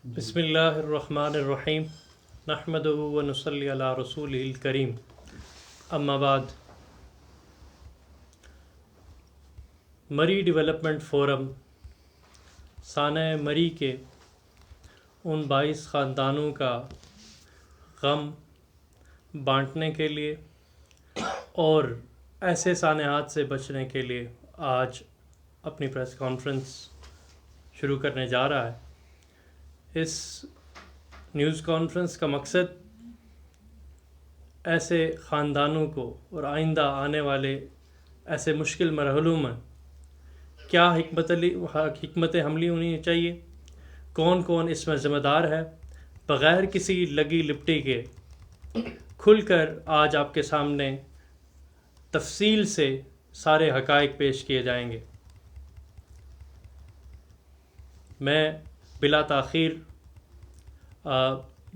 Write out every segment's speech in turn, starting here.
بسم اللہ الرحمن الرحیم نحمدہ و نصلی علی رسولہ الکریم اما بعد. مری ڈیولپمنٹ فورم سانحہ مری کے ان 22 خاندانوں کا غم بانٹنے کے لیے اور ایسے سانحات سے بچنے کے لیے آج اپنی پریس کانفرنس شروع کرنے جا رہا ہے. اس نیوز کانفرنس کا مقصد ایسے خاندانوں کو اور آئندہ آنے والے ایسے مشکل مرحلوں میں کیا حکمت عملی ہونی چاہیے، کون کون اس میں ذمہ دار ہے، بغیر کسی لگی لپٹی کے کھل کر آج آپ کے سامنے تفصیل سے سارے حقائق پیش کیے جائیں گے. میں بلا تاخیر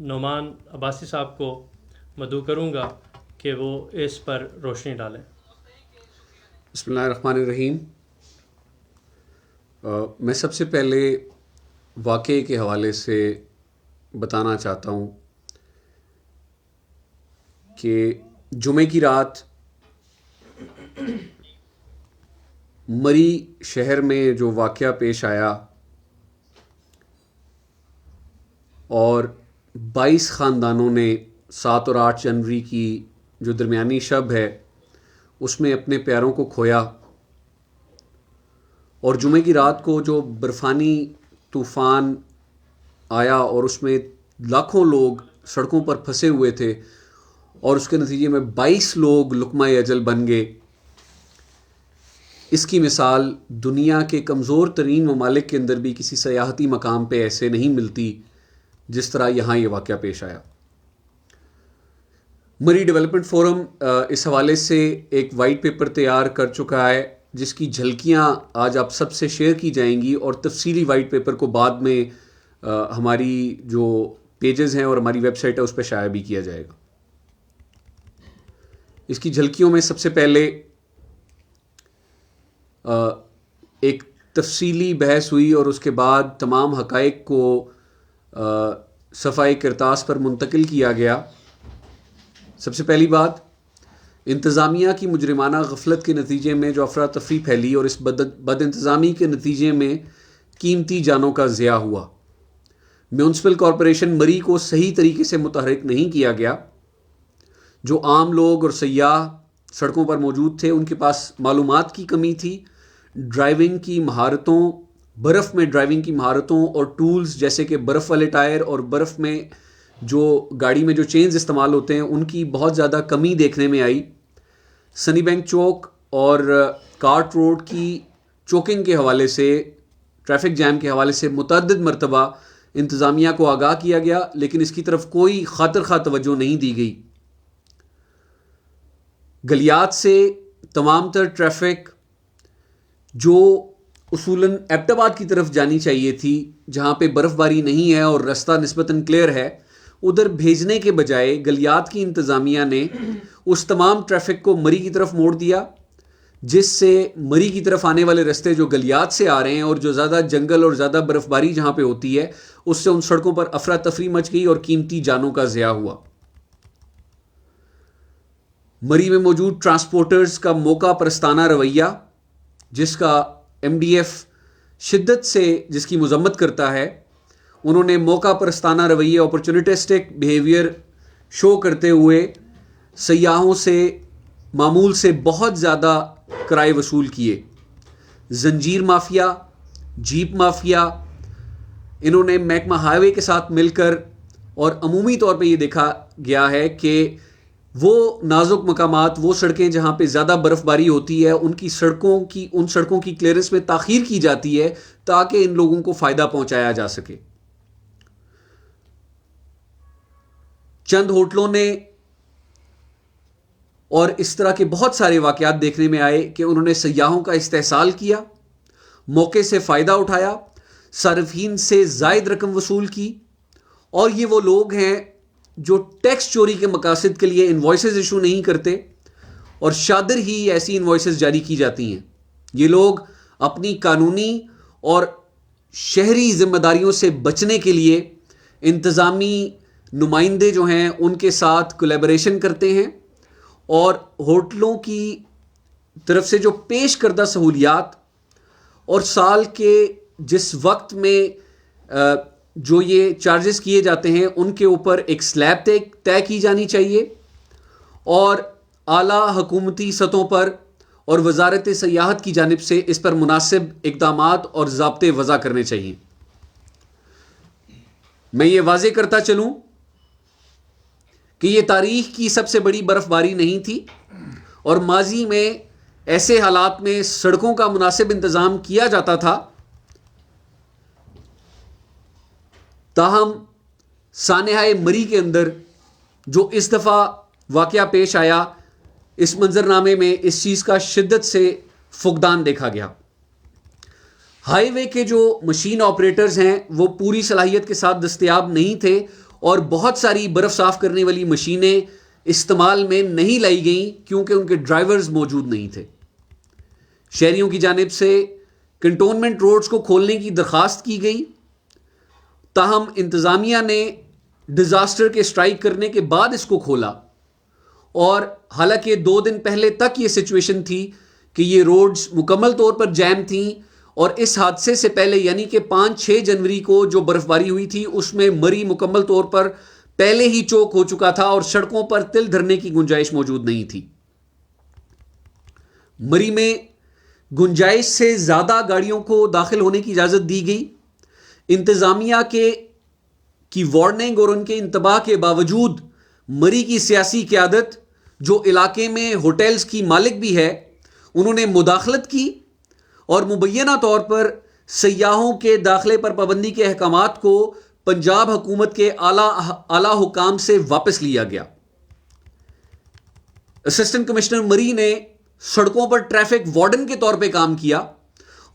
نعمان عباسی صاحب کو مدعو کروں گا کہ وہ اس پر روشنی ڈالیں. بسم اللہ الرحمن الرحیم. میں سب سے پہلے واقعے کے حوالے سے بتانا چاہتا ہوں کہ جمعے کی رات مری شہر میں جو واقعہ پیش آیا اور 22 خاندانوں نے 7 اور 8 جنوری کی جو درمیانی شب ہے اس میں اپنے پیاروں کو کھویا، اور جمعے کی رات کو جو برفانی طوفان آیا اور اس میں لاکھوں لوگ سڑکوں پر پھنسے ہوئے تھے اور اس کے نتیجے میں 22 لوگ لقمہ اجل بن گئے. اس کی مثال دنیا کے کمزور ترین ممالک کے اندر بھی کسی سیاحتی مقام پہ ایسے نہیں ملتی جس طرح یہاں یہ واقعہ پیش آیا. مری ڈیولپمنٹ فورم اس حوالے سے ایک وائٹ پیپر تیار کر چکا ہے جس کی جھلکیاں آج آپ سب سے شیئر کی جائیں گی، اور تفصیلی وائٹ پیپر کو بعد میں ہماری جو پیجز ہیں اور ہماری ویب سائٹ ہے اس پہ شائع بھی کیا جائے گا. اس کی جھلکیوں میں سب سے پہلے ایک تفصیلی بحث ہوئی اور اس کے بعد تمام حقائق کو صفحہ کرتاس پر منتقل کیا گیا. سب سے پہلی بات، انتظامیہ کی مجرمانہ غفلت کے نتیجے میں جو افراتفری پھیلی اور اس بد انتظامی کے نتیجے میں قیمتی جانوں کا ضیاع ہوا. میونسپل کارپوریشن مری کو صحیح طریقے سے متحرک نہیں کیا گیا. جو عام لوگ اور سیاح سڑکوں پر موجود تھے ان کے پاس معلومات کی کمی تھی. ڈرائیونگ کی مہارتوں، برف میں ڈرائیونگ کی مہارتوں اور ٹولز جیسے کہ برف والے ٹائر اور برف میں جو گاڑی میں جو چینز استعمال ہوتے ہیں ان کی بہت زیادہ کمی دیکھنے میں آئی. سنی بینک چوک اور کارٹ روڈ کی چوکنگ کے حوالے سے، ٹریفک جیم کے حوالے سے متعدد مرتبہ انتظامیہ کو آگاہ کیا گیا، لیکن اس کی طرف کوئی خاطر خواہ توجہ نہیں دی گئی. گلیات سے تمام تر ٹریفک جو اصولاً ایبٹ آباد کی طرف جانی چاہیے تھی جہاں پہ برف باری نہیں ہے اور راستہ نسبتاً کلیئر ہے، ادھر بھیجنے کے بجائے گلیات کی انتظامیہ نے اس تمام ٹریفک کو مری کی طرف موڑ دیا، جس سے مری کی طرف آنے والے رستے جو گلیات سے آ رہے ہیں اور جو زیادہ جنگل اور زیادہ برف باری جہاں پہ ہوتی ہے اس سے ان سڑکوں پر افراتفری مچ گئی اور قیمتی جانوں کا ضیاع ہوا. مری میں موجود ٹرانسپورٹرز کا موقع پرستانہ رویہ، جس کا ایم ڈی ایف شدت سے جس کی مذمت کرتا ہے، انہوں نے موقع پرستانہ رویہ، اپرچونٹسٹک بیہیویئر شو کرتے ہوئے سیاحوں سے معمول سے بہت زیادہ کرائے وصول کیے. زنجیر مافیا، جیپ مافیا، انہوں نے محکمہ ہائی وے کے ساتھ مل کر، اور عمومی طور پہ یہ دیکھا گیا ہے کہ وہ نازک مقامات، وہ سڑکیں جہاں پہ زیادہ برف باری ہوتی ہے ان سڑکوں کی کلیئرنس میں تاخیر کی جاتی ہے تاکہ ان لوگوں کو فائدہ پہنچایا جا سکے. چند ہوٹلوں نے اور اس طرح کے بہت سارے واقعات دیکھنے میں آئے کہ انہوں نے سیاحوں کا استحصال کیا، موقع سے فائدہ اٹھایا، صارفین سے زائد رقم وصول کی. اور یہ وہ لوگ ہیں جو ٹیکس چوری کے مقاصد کے لیے انوائسز ایشو نہیں کرتے اور شادر ہی ایسی انوائسز جاری کی جاتی ہیں. یہ لوگ اپنی قانونی اور شہری ذمہ داریوں سے بچنے کے لیے انتظامی نمائندے جو ہیں ان کے ساتھ کولیبریشن کرتے ہیں اور ہوٹلوں کی طرف سے جو پیش کردہ سہولیات اور سال کے جس وقت میں جو یہ چارجز کیے جاتے ہیں ان کے اوپر ایک سلیب طے کی جانی چاہیے اور اعلیٰ حکومتی سطحوں پر اور وزارت سیاحت کی جانب سے اس پر مناسب اقدامات اور ضابطے وضع کرنے چاہیے. میں یہ واضح کرتا چلوں کہ یہ تاریخ کی سب سے بڑی برف باری نہیں تھی اور ماضی میں ایسے حالات میں سڑکوں کا مناسب انتظام کیا جاتا تھا. تاہم سانحہ مری کے اندر جو اس دفعہ واقعہ پیش آیا اس منظرنامے میں اس چیز کا شدت سے فقدان دیکھا گیا. ہائی وے کے جو مشین آپریٹرز ہیں وہ پوری صلاحیت کے ساتھ دستیاب نہیں تھے اور بہت ساری برف صاف کرنے والی مشینیں استعمال میں نہیں لائی گئیں کیونکہ ان کے ڈرائیورز موجود نہیں تھے. شہریوں کی جانب سے کنٹونمنٹ روڈز کو کھولنے کی درخواست کی گئی تاہم انتظامیہ نے ڈیزاسٹر کے سٹرائک کرنے کے بعد اس کو کھولا اور حالانکہ 2 دن پہلے تک یہ سچویشن تھی کہ یہ روڈز مکمل طور پر جیم تھیں اور اس حادثے سے پہلے یعنی کہ 5-6 جنوری کو جو برف باری ہوئی تھی اس میں مری مکمل طور پر پہلے ہی چوک ہو چکا تھا اور سڑکوں پر تل دھرنے کی گنجائش موجود نہیں تھی. مری میں گنجائش سے زیادہ گاڑیوں کو داخل ہونے کی اجازت دی گئی. انتظامیہ کی وارننگ اور ان کے انتباہ کے باوجود مری کی سیاسی قیادت جو علاقے میں ہوٹلز کی مالک بھی ہے انہوں نے مداخلت کی اور مبینہ طور پر سیاحوں کے داخلے پر پابندی کے احکامات کو پنجاب حکومت کے اعلیٰ حکام سے واپس لیا گیا. اسسٹنٹ کمشنر مری نے سڑکوں پر ٹریفک وارڈن کے طور پہ کام کیا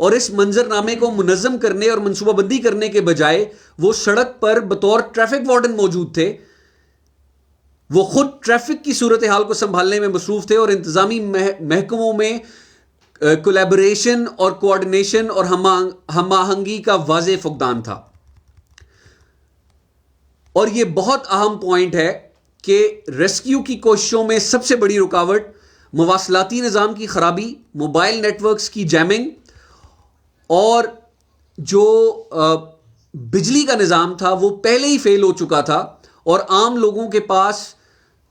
اور اس منظرنامے کو منظم کرنے اور منصوبہ بندی کرنے کے بجائے وہ سڑک پر بطور ٹریفک وارڈن موجود تھے. وہ خود ٹریفک کی صورتحال کو سنبھالنے میں مصروف تھے اور انتظامی محکموں میں کولیبریشن اور کوآرڈینیشن اور ہم آہنگی کا واضح فقدان تھا. اور یہ بہت اہم پوائنٹ ہے کہ ریسکیو کی کوششوں میں سب سے بڑی رکاوٹ مواصلاتی نظام کی خرابی، موبائل نیٹ ورکس کی جیمنگ اور جو بجلی کا نظام تھا وہ پہلے ہی فیل ہو چکا تھا اور عام لوگوں کے پاس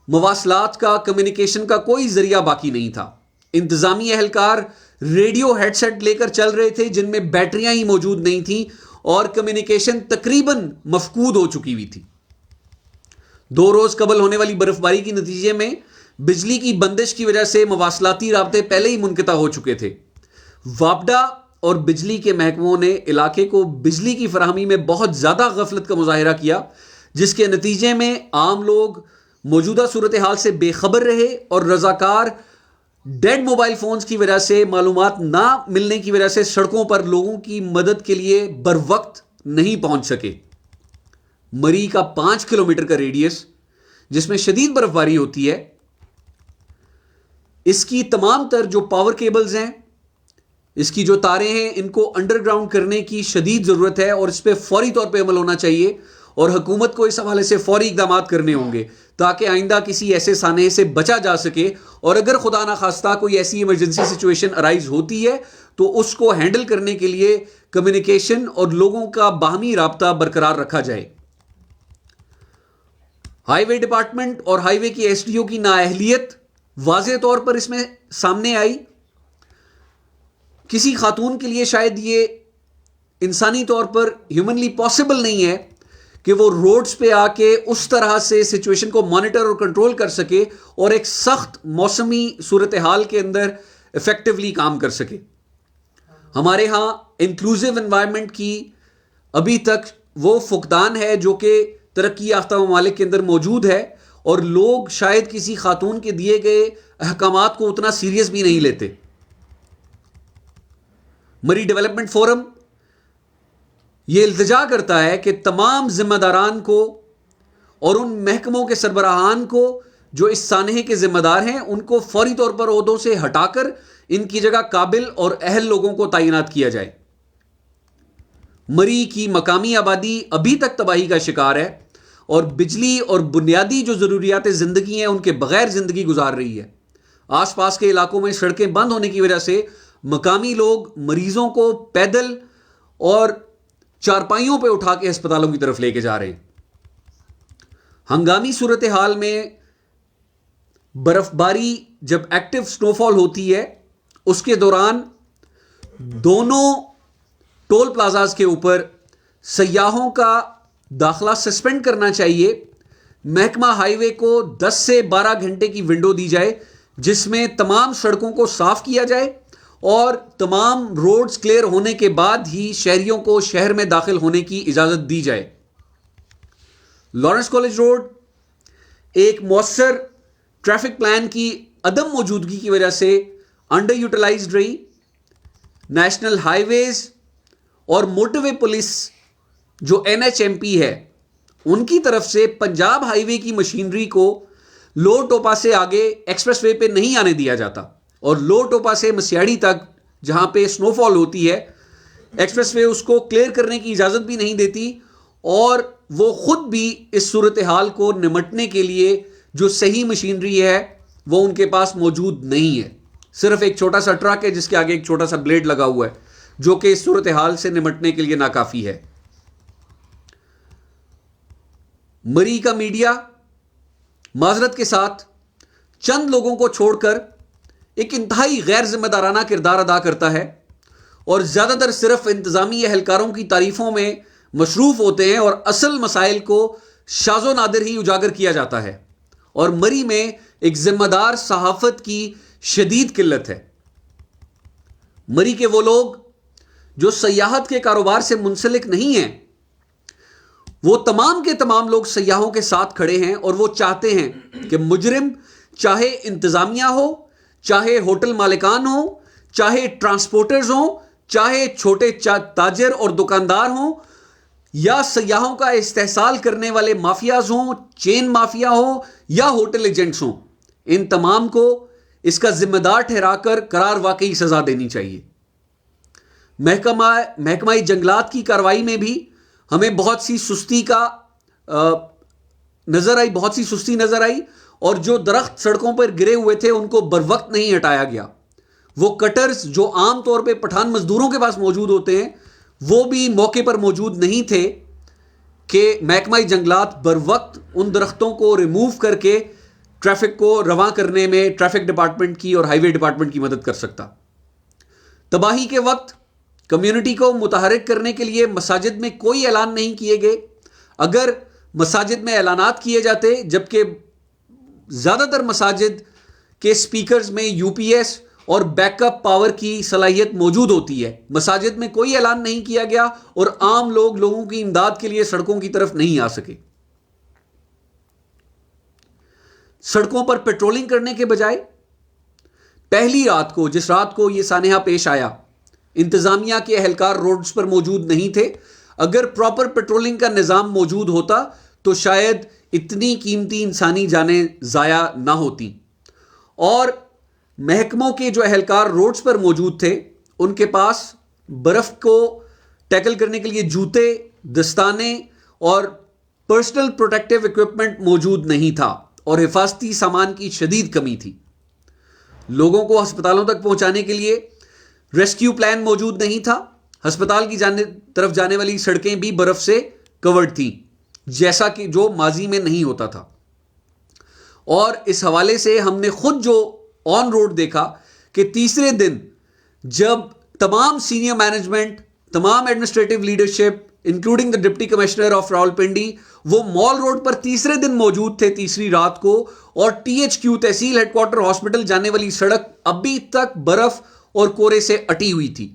مواصلات کا کمیونیکیشن کا کوئی ذریعہ باقی نہیں تھا. انتظامی اہلکار ریڈیو ہیڈ سیٹ لے کر چل رہے تھے جن میں بیٹریاں ہی موجود نہیں تھیں اور کمیونیکیشن تقریباً مفقود ہو چکی ہوئی تھی. 2 روز قبل ہونے والی برف باری کے نتیجے میں بجلی کی بندش کی وجہ سے مواصلاتی رابطے پہلے ہی منقطع ہو چکے تھے. واپڈا اور بجلی کے محکموں نے علاقے کو بجلی کی فراہمی میں بہت زیادہ غفلت کا مظاہرہ کیا جس کے نتیجے میں عام لوگ موجودہ صورتحال سے بے خبر رہے اور رضاکار ڈیڈ موبائل فونز کی وجہ سے معلومات نہ ملنے کی وجہ سے سڑکوں پر لوگوں کی مدد کے لیے بر وقت نہیں پہنچ سکے. مری کا 5 کلومیٹر کا ریڈیس جس میں شدید برف باری ہوتی ہے اس کی تمام تر جو پاور کیبلز ہیں اس کی جو تاریں ہیں ان کو انڈر گراؤنڈ کرنے کی شدید ضرورت ہے اور اس پہ فوری طور پہ عمل ہونا چاہیے اور حکومت کو اس حوالے سے فوری اقدامات کرنے ہوں گے تاکہ آئندہ کسی ایسے سانحے سے بچا جا سکے اور اگر خدا نخواستہ کوئی ایسی ایمرجنسی سچویشن ارائز ہوتی ہے تو اس کو ہینڈل کرنے کے لیے کمیونیکیشن اور لوگوں کا باہمی رابطہ برقرار رکھا جائے. ہائی وے ڈپارٹمنٹ اور ہائی وے کی ایس ڈی او کی نااہلیت واضح طور پر اس میں سامنے آئی. کسی خاتون کے لیے شاید یہ انسانی طور پر ہیومنلی پاسبل نہیں ہے کہ وہ روڈز پہ آ کے اس طرح سے سچویشن کو مانیٹر اور کنٹرول کر سکے اور ایک سخت موسمی صورتحال کے اندر افیکٹولی کام کر سکے. ہمارے ہاں انکلوزیو انوائرمنٹ کی ابھی تک وہ فقدان ہے جو کہ ترقی یافتہ ممالک کے اندر موجود ہے اور لوگ شاید کسی خاتون کے دیے گئے احکامات کو اتنا سیریس بھی نہیں لیتے. مری ڈیولپمنٹ فورم یہ التجا کرتا ہے کہ تمام ذمہ داران کو اور ان محکموں کے سربراہان کو جو اس سانحے کے ذمہ دار ہیں ان کو فوری طور پر عہدوں سے ہٹا کر ان کی جگہ قابل اور اہل لوگوں کو تعینات کیا جائے. مری کی مقامی آبادی ابھی تک تباہی کا شکار ہے اور بجلی اور بنیادی جو ضروریات زندگی ہیں ان کے بغیر زندگی گزار رہی ہے. آس پاس کے علاقوں میں سڑکیں بند ہونے کی وجہ سے مقامی لوگ مریضوں کو پیدل اور چارپائیوں پہ اٹھا کے ہسپتالوں کی طرف لے کے جا رہے ہیں. ہنگامی صورتحال میں برف باری جب ایکٹیو سنو فال ہوتی ہے اس کے دوران دونوں ٹول پلازاز کے اوپر سیاحوں کا داخلہ سسپینڈ کرنا چاہیے. محکمہ ہائی وے کو 10 سے 12 گھنٹے کی ونڈو دی جائے جس میں تمام سڑکوں کو صاف کیا جائے اور تمام روڈز کلیئر ہونے کے بعد ہی شہریوں کو شہر میں داخل ہونے کی اجازت دی جائے. لارنس کالج روڈ ایک مؤثر ٹریفک پلان کی عدم موجودگی کی وجہ سے انڈر یوٹیلائزڈ رہی. نیشنل ہائی ویز اور موٹر وے پولیس جو NHMP ہے ان کی طرف سے پنجاب ہائی وے کی مشینری کو لو ٹوپا سے آگے ایکسپریس وے پہ نہیں آنے دیا جاتا اور لو ٹوپا سے مسیاڑی تک جہاں پہ سنو فال ہوتی ہے ایکسپریس وے اس کو کلیئر کرنے کی اجازت بھی نہیں دیتی اور وہ خود بھی اس صورتحال کو نمٹنے کے لیے جو صحیح مشینری ہے وہ ان کے پاس موجود نہیں ہے. صرف ایک چھوٹا سا ٹرک ہے جس کے آگے ایک چھوٹا سا بلیڈ لگا ہوا ہے جو کہ اس صورتحال سے نمٹنے کے لیے ناکافی ہے. مری کا میڈیا معذرت کے ساتھ چند لوگوں کو چھوڑ کر ایک انتہائی غیر ذمہ دارانہ کردار ادا کرتا ہے اور زیادہ تر صرف انتظامی اہلکاروں کی تعریفوں میں مصروف ہوتے ہیں اور اصل مسائل کو شاذ و نادر ہی اجاگر کیا جاتا ہے. اور مری میں ایک ذمہ دار صحافت کی شدید قلت ہے. مری کے وہ لوگ جو سیاحت کے کاروبار سے منسلک نہیں ہیں وہ تمام کے تمام لوگ سیاحوں کے ساتھ کھڑے ہیں اور وہ چاہتے ہیں کہ مجرم چاہے انتظامیہ ہو, چاہے ہوٹل مالکان ہو, چاہے ٹرانسپورٹرز ہوں, چاہے چھوٹے تاجر اور دکاندار ہوں یا سیاحوں کا استحصال کرنے والے مافیاز ہوں, چین مافیا ہوں یا ہوٹل ایجنٹس ہوں, ان تمام کو اس کا ذمہ دار ٹھہرا کر قرار واقعی سزا دینی چاہیے. محکمہ جنگلات کی کارروائی میں بھی ہمیں بہت سی سستی نظر آئی اور جو درخت سڑکوں پر گرے ہوئے تھے ان کو بروقت نہیں ہٹایا گیا. وہ کٹرز جو عام طور پہ پٹھان مزدوروں کے پاس موجود ہوتے ہیں وہ بھی موقع پر موجود نہیں تھے کہ محکمہ جنگلات بروقت ان درختوں کو ریموو کر کے ٹریفک کو رواں کرنے میں ٹریفک ڈپارٹمنٹ کی اور ہائی وے ڈپارٹمنٹ کی مدد کر سکتا. تباہی کے وقت کمیونٹی کو متحرک کرنے کے لیے مساجد میں کوئی اعلان نہیں کیے گئے. اگر مساجد میں اعلانات کیے جاتے جبکہ زیادہ تر مساجد کے سپیکرز میں UPS اور بیک اپ پاور کی صلاحیت موجود ہوتی ہے, مساجد میں کوئی اعلان نہیں کیا گیا اور عام لوگوں کی امداد کے لیے سڑکوں کی طرف نہیں آ سکے. سڑکوں پر پیٹرولنگ کرنے کے بجائے پہلی رات کو, جس رات کو یہ سانحہ پیش آیا, انتظامیہ کے اہلکار روڈز پر موجود نہیں تھے. اگر پراپر پیٹرولنگ کا نظام موجود ہوتا تو شاید اتنی قیمتی انسانی جانیں ضائع نہ ہوتی. اور محکموں کے جو اہلکار روڈز پر موجود تھے ان کے پاس برف کو ٹیکل کرنے کے لیے جوتے, دستانے اور پرسنل پروٹیکٹیو ایکوپمنٹ موجود نہیں تھا اور حفاظتی سامان کی شدید کمی تھی. لوگوں کو ہسپتالوں تک پہنچانے کے لیے ریسکیو پلان موجود نہیں تھا. ہسپتال کی طرف جانے والی سڑکیں بھی برف سے کورڈ تھیں جیسا کہ جو ماضی میں نہیں ہوتا تھا. اور اس حوالے سے ہم نے خود جو آن روڈ دیکھا کہ تیسرے دن جب تمام سینئر مینجمنٹ, تمام administrative leadership including the deputy commissioner of Rawalpindi وہ مال روڈ پر تیسرے دن موجود تھے تیسری رات کو, اور THQ تحصیل ہیڈ کوارٹر ہاسپٹل جانے والی سڑک ابھی تک برف اور کورے سے اٹی ہوئی تھی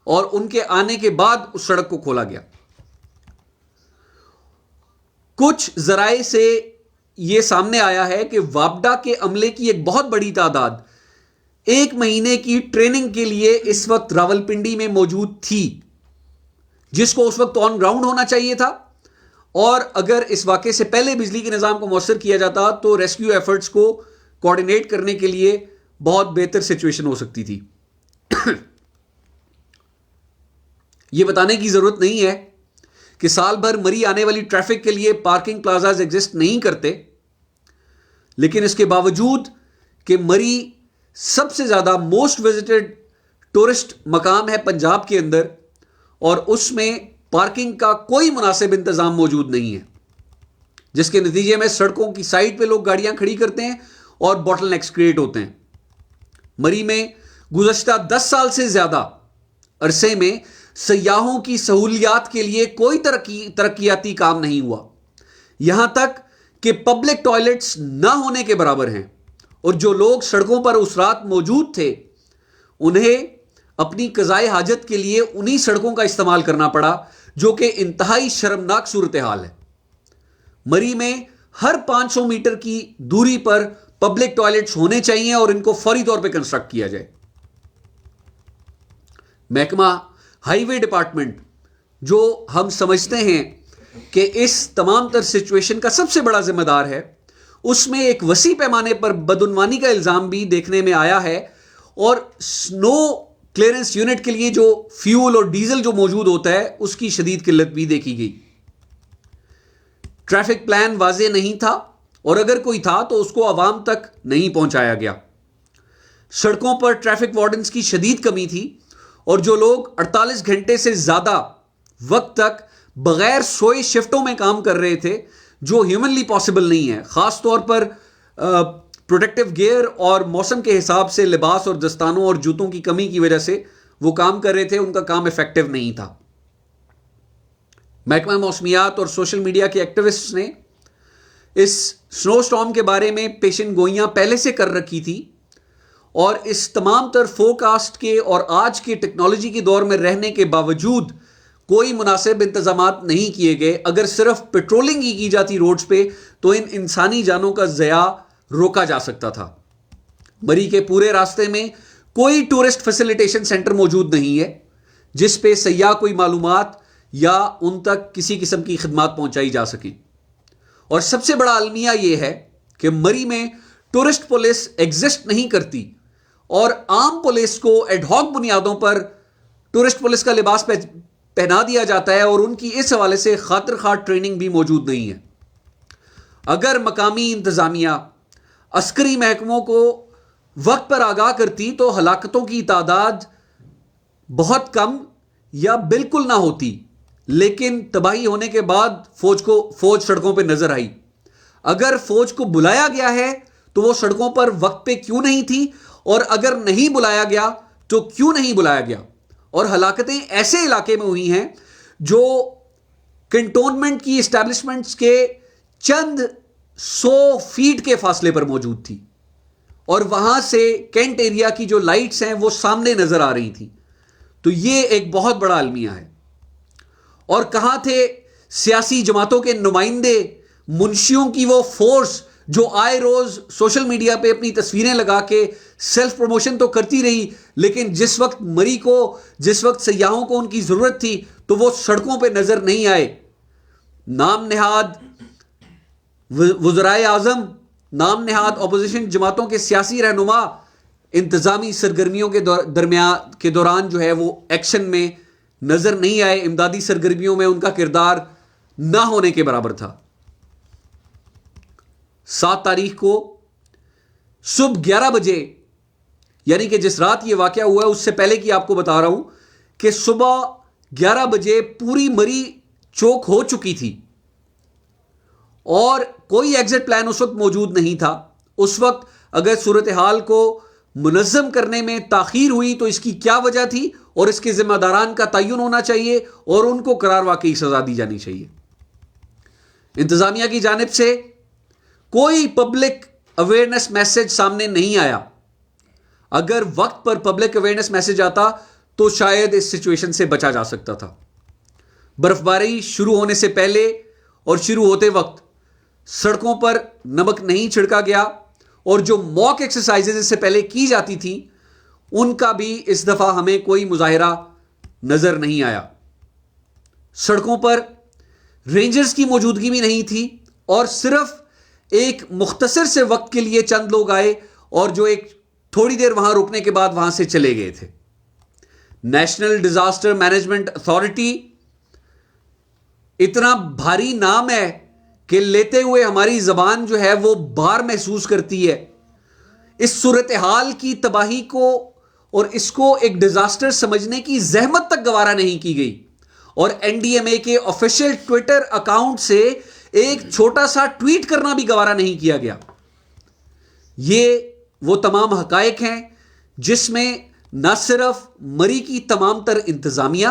اور ان کے آنے کے بعد اس سڑک کو کھولا گیا. کچھ ذرائع سے یہ سامنے آیا ہے کہ وابڈا کے عملے کی ایک بہت بڑی تعداد 1 مہینے کی ٹریننگ کے لیے اس وقت راولپنڈی میں موجود تھی جس کو اس وقت آن گراؤنڈ ہونا چاہیے تھا. اور اگر اس واقعے سے پہلے بجلی کے نظام کو مؤثر کیا جاتا تو ریسکیو ایفرٹس کو کوارڈینیٹ کرنے کے لیے بہت بہتر سچویشن ہو سکتی تھی. یہ بتانے کی ضرورت نہیں ہے کہ سال بھر مری آنے والی ٹریفک کے لیے پارکنگ پلازاز ایگزسٹ نہیں کرتے، لیکن اس کے باوجود کہ مری سب سے زیادہ موسٹ وزٹڈ ٹورسٹ مقام ہے پنجاب کے اندر، اور اس میں پارکنگ کا کوئی مناسب انتظام موجود نہیں ہے، جس کے نتیجے میں سڑکوں کی سائڈ پہ لوگ گاڑیاں کھڑی کرتے ہیں اور باٹل نیکس کریٹ ہوتے ہیں۔ مری میں گزشتہ 10 سال سے زیادہ عرصے میں سیاحوں کی سہولیات کے لیے کوئی ترقیاتی کام نہیں ہوا، یہاں تک کہ پبلک ٹوائلٹس نہ ہونے کے برابر ہیں، اور جو لوگ سڑکوں پر اس رات موجود تھے انہیں اپنی قضائے حاجت کے لیے انہی سڑکوں کا استعمال کرنا پڑا، جو کہ انتہائی شرمناک صورتحال ہے۔ مری میں ہر 500 میٹر کی دوری پر پبلک ٹوائلٹس ہونے چاہیے اور ان کو فوری طور پہ کنسٹرکٹ کیا جائے۔ محکمہ ہائی وے ڈپارٹمنٹ، جو ہم سمجھتے ہیں کہ اس تمام تر سچویشن کا سب سے بڑا ذمہ دار ہے، اس میں ایک وسیع پیمانے پر بدعنوانی کا الزام بھی دیکھنے میں آیا ہے، اور سنو کلیئرنس یونٹ کے لیے جو فیول اور ڈیزل جو موجود ہوتا ہے اس کی شدید قلت بھی دیکھی گئی۔ ٹریفک پلان واضح نہیں تھا، اور اگر کوئی تھا تو اس کو عوام تک نہیں پہنچایا گیا۔ سڑکوں پر ٹریفک وارڈنز کی شدید کمی تھی، اور جو لوگ 48 گھنٹے سے زیادہ وقت تک بغیر سوئے شفٹوں میں کام کر رہے تھے، جو ہیومنلی پاسبل نہیں ہے، خاص طور پر پروٹیکٹیو گیئر اور موسم کے حساب سے لباس اور دستانوں اور جوتوں کی کمی کی وجہ سے وہ کام کر رہے تھے، ان کا کام ایفیکٹو نہیں تھا۔ محکمہ موسمیات اور سوشل میڈیا کے ایکٹیوسٹس نے اس سنو سٹارم کے بارے میں پیشن گوئیاں پہلے سے کر رکھی تھی، اور اس تمام تر فورکاسٹ کے اور آج کے ٹیکنالوجی کے دور میں رہنے کے باوجود کوئی مناسب انتظامات نہیں کیے گئے۔ اگر صرف پیٹرولنگ ہی کی جاتی روڈز پہ تو ان انسانی جانوں کا ضیاع روکا جا سکتا تھا۔ مری کے پورے راستے میں کوئی ٹورسٹ فیسیلیٹیشن سینٹر موجود نہیں ہے جس پہ سیاح کوئی معلومات یا ان تک کسی قسم کی خدمات پہنچائی جا سکیں، اور سب سے بڑا المیہ یہ ہے کہ مری میں ٹورسٹ پولیس ایگزسٹ نہیں کرتی، اور عام پولیس کو ایڈ ہاک بنیادوں پر ٹورسٹ پولیس کا لباس پہنا دیا جاتا ہے، اور ان کی اس حوالے سے خاطر خواہ ٹریننگ بھی موجود نہیں ہے۔ اگر مقامی انتظامیہ عسکری محکموں کو وقت پر آگاہ کرتی تو ہلاکتوں کی تعداد بہت کم یا بالکل نہ ہوتی، لیکن تباہی ہونے کے بعد فوج سڑکوں پہ نظر آئی۔ اگر فوج کو بلایا گیا ہے تو وہ سڑکوں پر وقت پہ کیوں نہیں تھی، اور اگر نہیں بلایا گیا تو کیوں نہیں بلایا گیا؟ اور ہلاکتیں ایسے علاقے میں ہوئی ہیں جو کنٹونمنٹ کی اسٹیبلشمنٹس کے چند 100 فیٹ کے فاصلے پر موجود تھی، اور وہاں سے کینٹ ایریا کی جو لائٹس ہیں وہ سامنے نظر آ رہی تھیں۔ تو یہ ایک بہت بڑا المیہ ہے۔ اور کہاں تھے سیاسی جماعتوں کے نمائندے، منشیوں کی وہ فورس جو آئے روز سوشل میڈیا پہ اپنی تصویریں لگا کے سیلف پروموشن تو کرتی رہی، لیکن جس وقت مری کو، جس وقت سیاحوں کو ان کی ضرورت تھی تو وہ سڑکوں پہ نظر نہیں آئے۔ نام نہاد وزرائے اعظم، نام نہاد اپوزیشن جماعتوں کے سیاسی رہنما انتظامی سرگرمیوں کے دوران جو ہے وہ ایکشن میں نظر نہیں آئے، امدادی سرگرمیوں میں ان کا کردار نہ ہونے کے برابر تھا۔ 7 تاریخ کو صبح 11 بجے، یعنی کہ جس رات یہ واقعہ ہوا ہے اس سے پہلے کی آپ کو بتا رہا ہوں کہ صبح 11 بجے پوری مری چوک ہو چکی تھی، اور کوئی ایگزٹ پلان اس وقت موجود نہیں تھا۔ اس وقت اگر صورتحال کو منظم کرنے میں تاخیر ہوئی تو اس کی کیا وجہ تھی، اور اس کے ذمہ داران کا تعین ہونا چاہیے اور ان کو قرار واقعی سزا دی جانی چاہیے۔ انتظامیہ کی جانب سے کوئی پبلک اویئرنیس میسج سامنے نہیں آیا۔ اگر وقت پر پبلک اویئرنیس میسج آتا تو شاید اس سچویشن سے بچا جا سکتا تھا۔ برف باری شروع ہونے سے پہلے اور شروع ہوتے وقت سڑکوں پر نمک نہیں چھڑکا گیا، اور جو موک ایکسرسائزز اس سے پہلے کی جاتی تھی ان کا بھی اس دفعہ ہمیں کوئی مظاہرہ نظر نہیں آیا۔ سڑکوں پر رینجرز کی موجودگی بھی نہیں تھی، اور صرف ایک مختصر سے وقت کے لیے چند لوگ آئے اور جو ایک تھوڑی دیر وہاں رکنے کے بعد وہاں سے چلے گئے تھے۔ نیشنل ڈیزاسٹر مینجمنٹ اتھارٹی اتنا بھاری نام ہے کہ لیتے ہوئے ہماری زبان جو ہے وہ بھار محسوس کرتی ہے. اس صورتحال کی تباہی کو اور اس کو ایک ڈیزاسٹر سمجھنے کی زحمت تک گوارا نہیں کی گئی, اور این ڈی ایم اے کے آفیشیل ٹویٹر اکاؤنٹ سے ایک چھوٹا سا ٹویٹ کرنا بھی گوارا نہیں کیا گیا. یہ وہ تمام حقائق ہیں جس میں نہ صرف مری کی تمام تر انتظامیہ,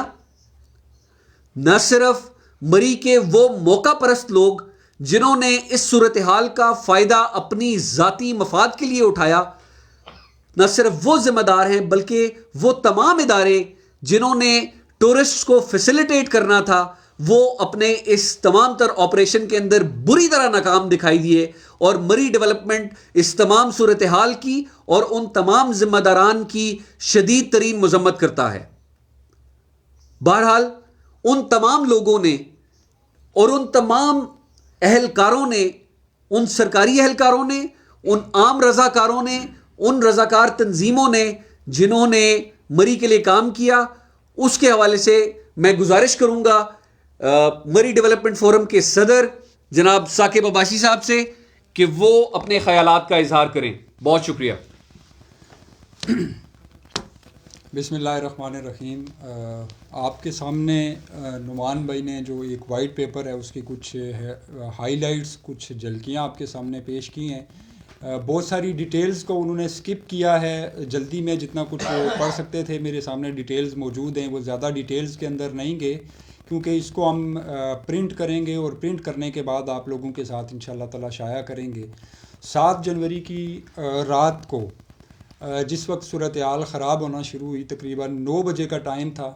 نہ صرف مری کے وہ موقع پرست لوگ جنہوں نے اس صورتحال کا فائدہ اپنی ذاتی مفاد کے لیے اٹھایا, نہ صرف وہ ذمہ دار ہیں بلکہ وہ تمام ادارے جنہوں نے ٹورسٹ کو فیسیلیٹیٹ کرنا تھا, وہ اپنے اس تمام تر آپریشن کے اندر بری طرح ناکام دکھائی دیے. اور مری ڈیولپمنٹ اس تمام صورتحال کی اور ان تمام ذمہ داران کی شدید ترین مذمت کرتا ہے. بہرحال ان تمام لوگوں نے اور ان تمام اہلکاروں نے, ان سرکاری اہلکاروں نے, ان عام رضاکاروں نے, ان رضاکار تنظیموں نے جنہوں نے مری کے لیے کام کیا, اس کے حوالے سے میں گزارش کروں گا مری ڈیولپمنٹ فورم کے صدر جناب ثاقب عباسی صاحب سے کہ وہ اپنے خیالات کا اظہار کریں. بہت شکریہ. بسم اللہ الرحمن الرحیم. آپ کے سامنے نعمان بھائی نے جو ایک وائٹ پیپر ہے اس کی کچھ ہائی لائٹس, کچھ جھلکیاں آپ کے سامنے پیش کی ہیں. بہت ساری ڈیٹیلز کو انہوں نے سکپ کیا ہے جلدی میں, جتنا کچھ وہ پڑھ سکتے تھے میرے سامنے ڈیٹیلز موجود ہیں, وہ زیادہ ڈیٹیلز کے اندر نہیں گئے کیونکہ اس کو ہم پرنٹ کریں گے اور پرنٹ کرنے کے بعد آپ لوگوں کے ساتھ انشاءاللہ تعالی شائع کریں گے. 7 جنوری کی رات کو جس وقت صورتحال خراب ہونا شروع ہوئی, تقریباً 9 بجے کا ٹائم تھا,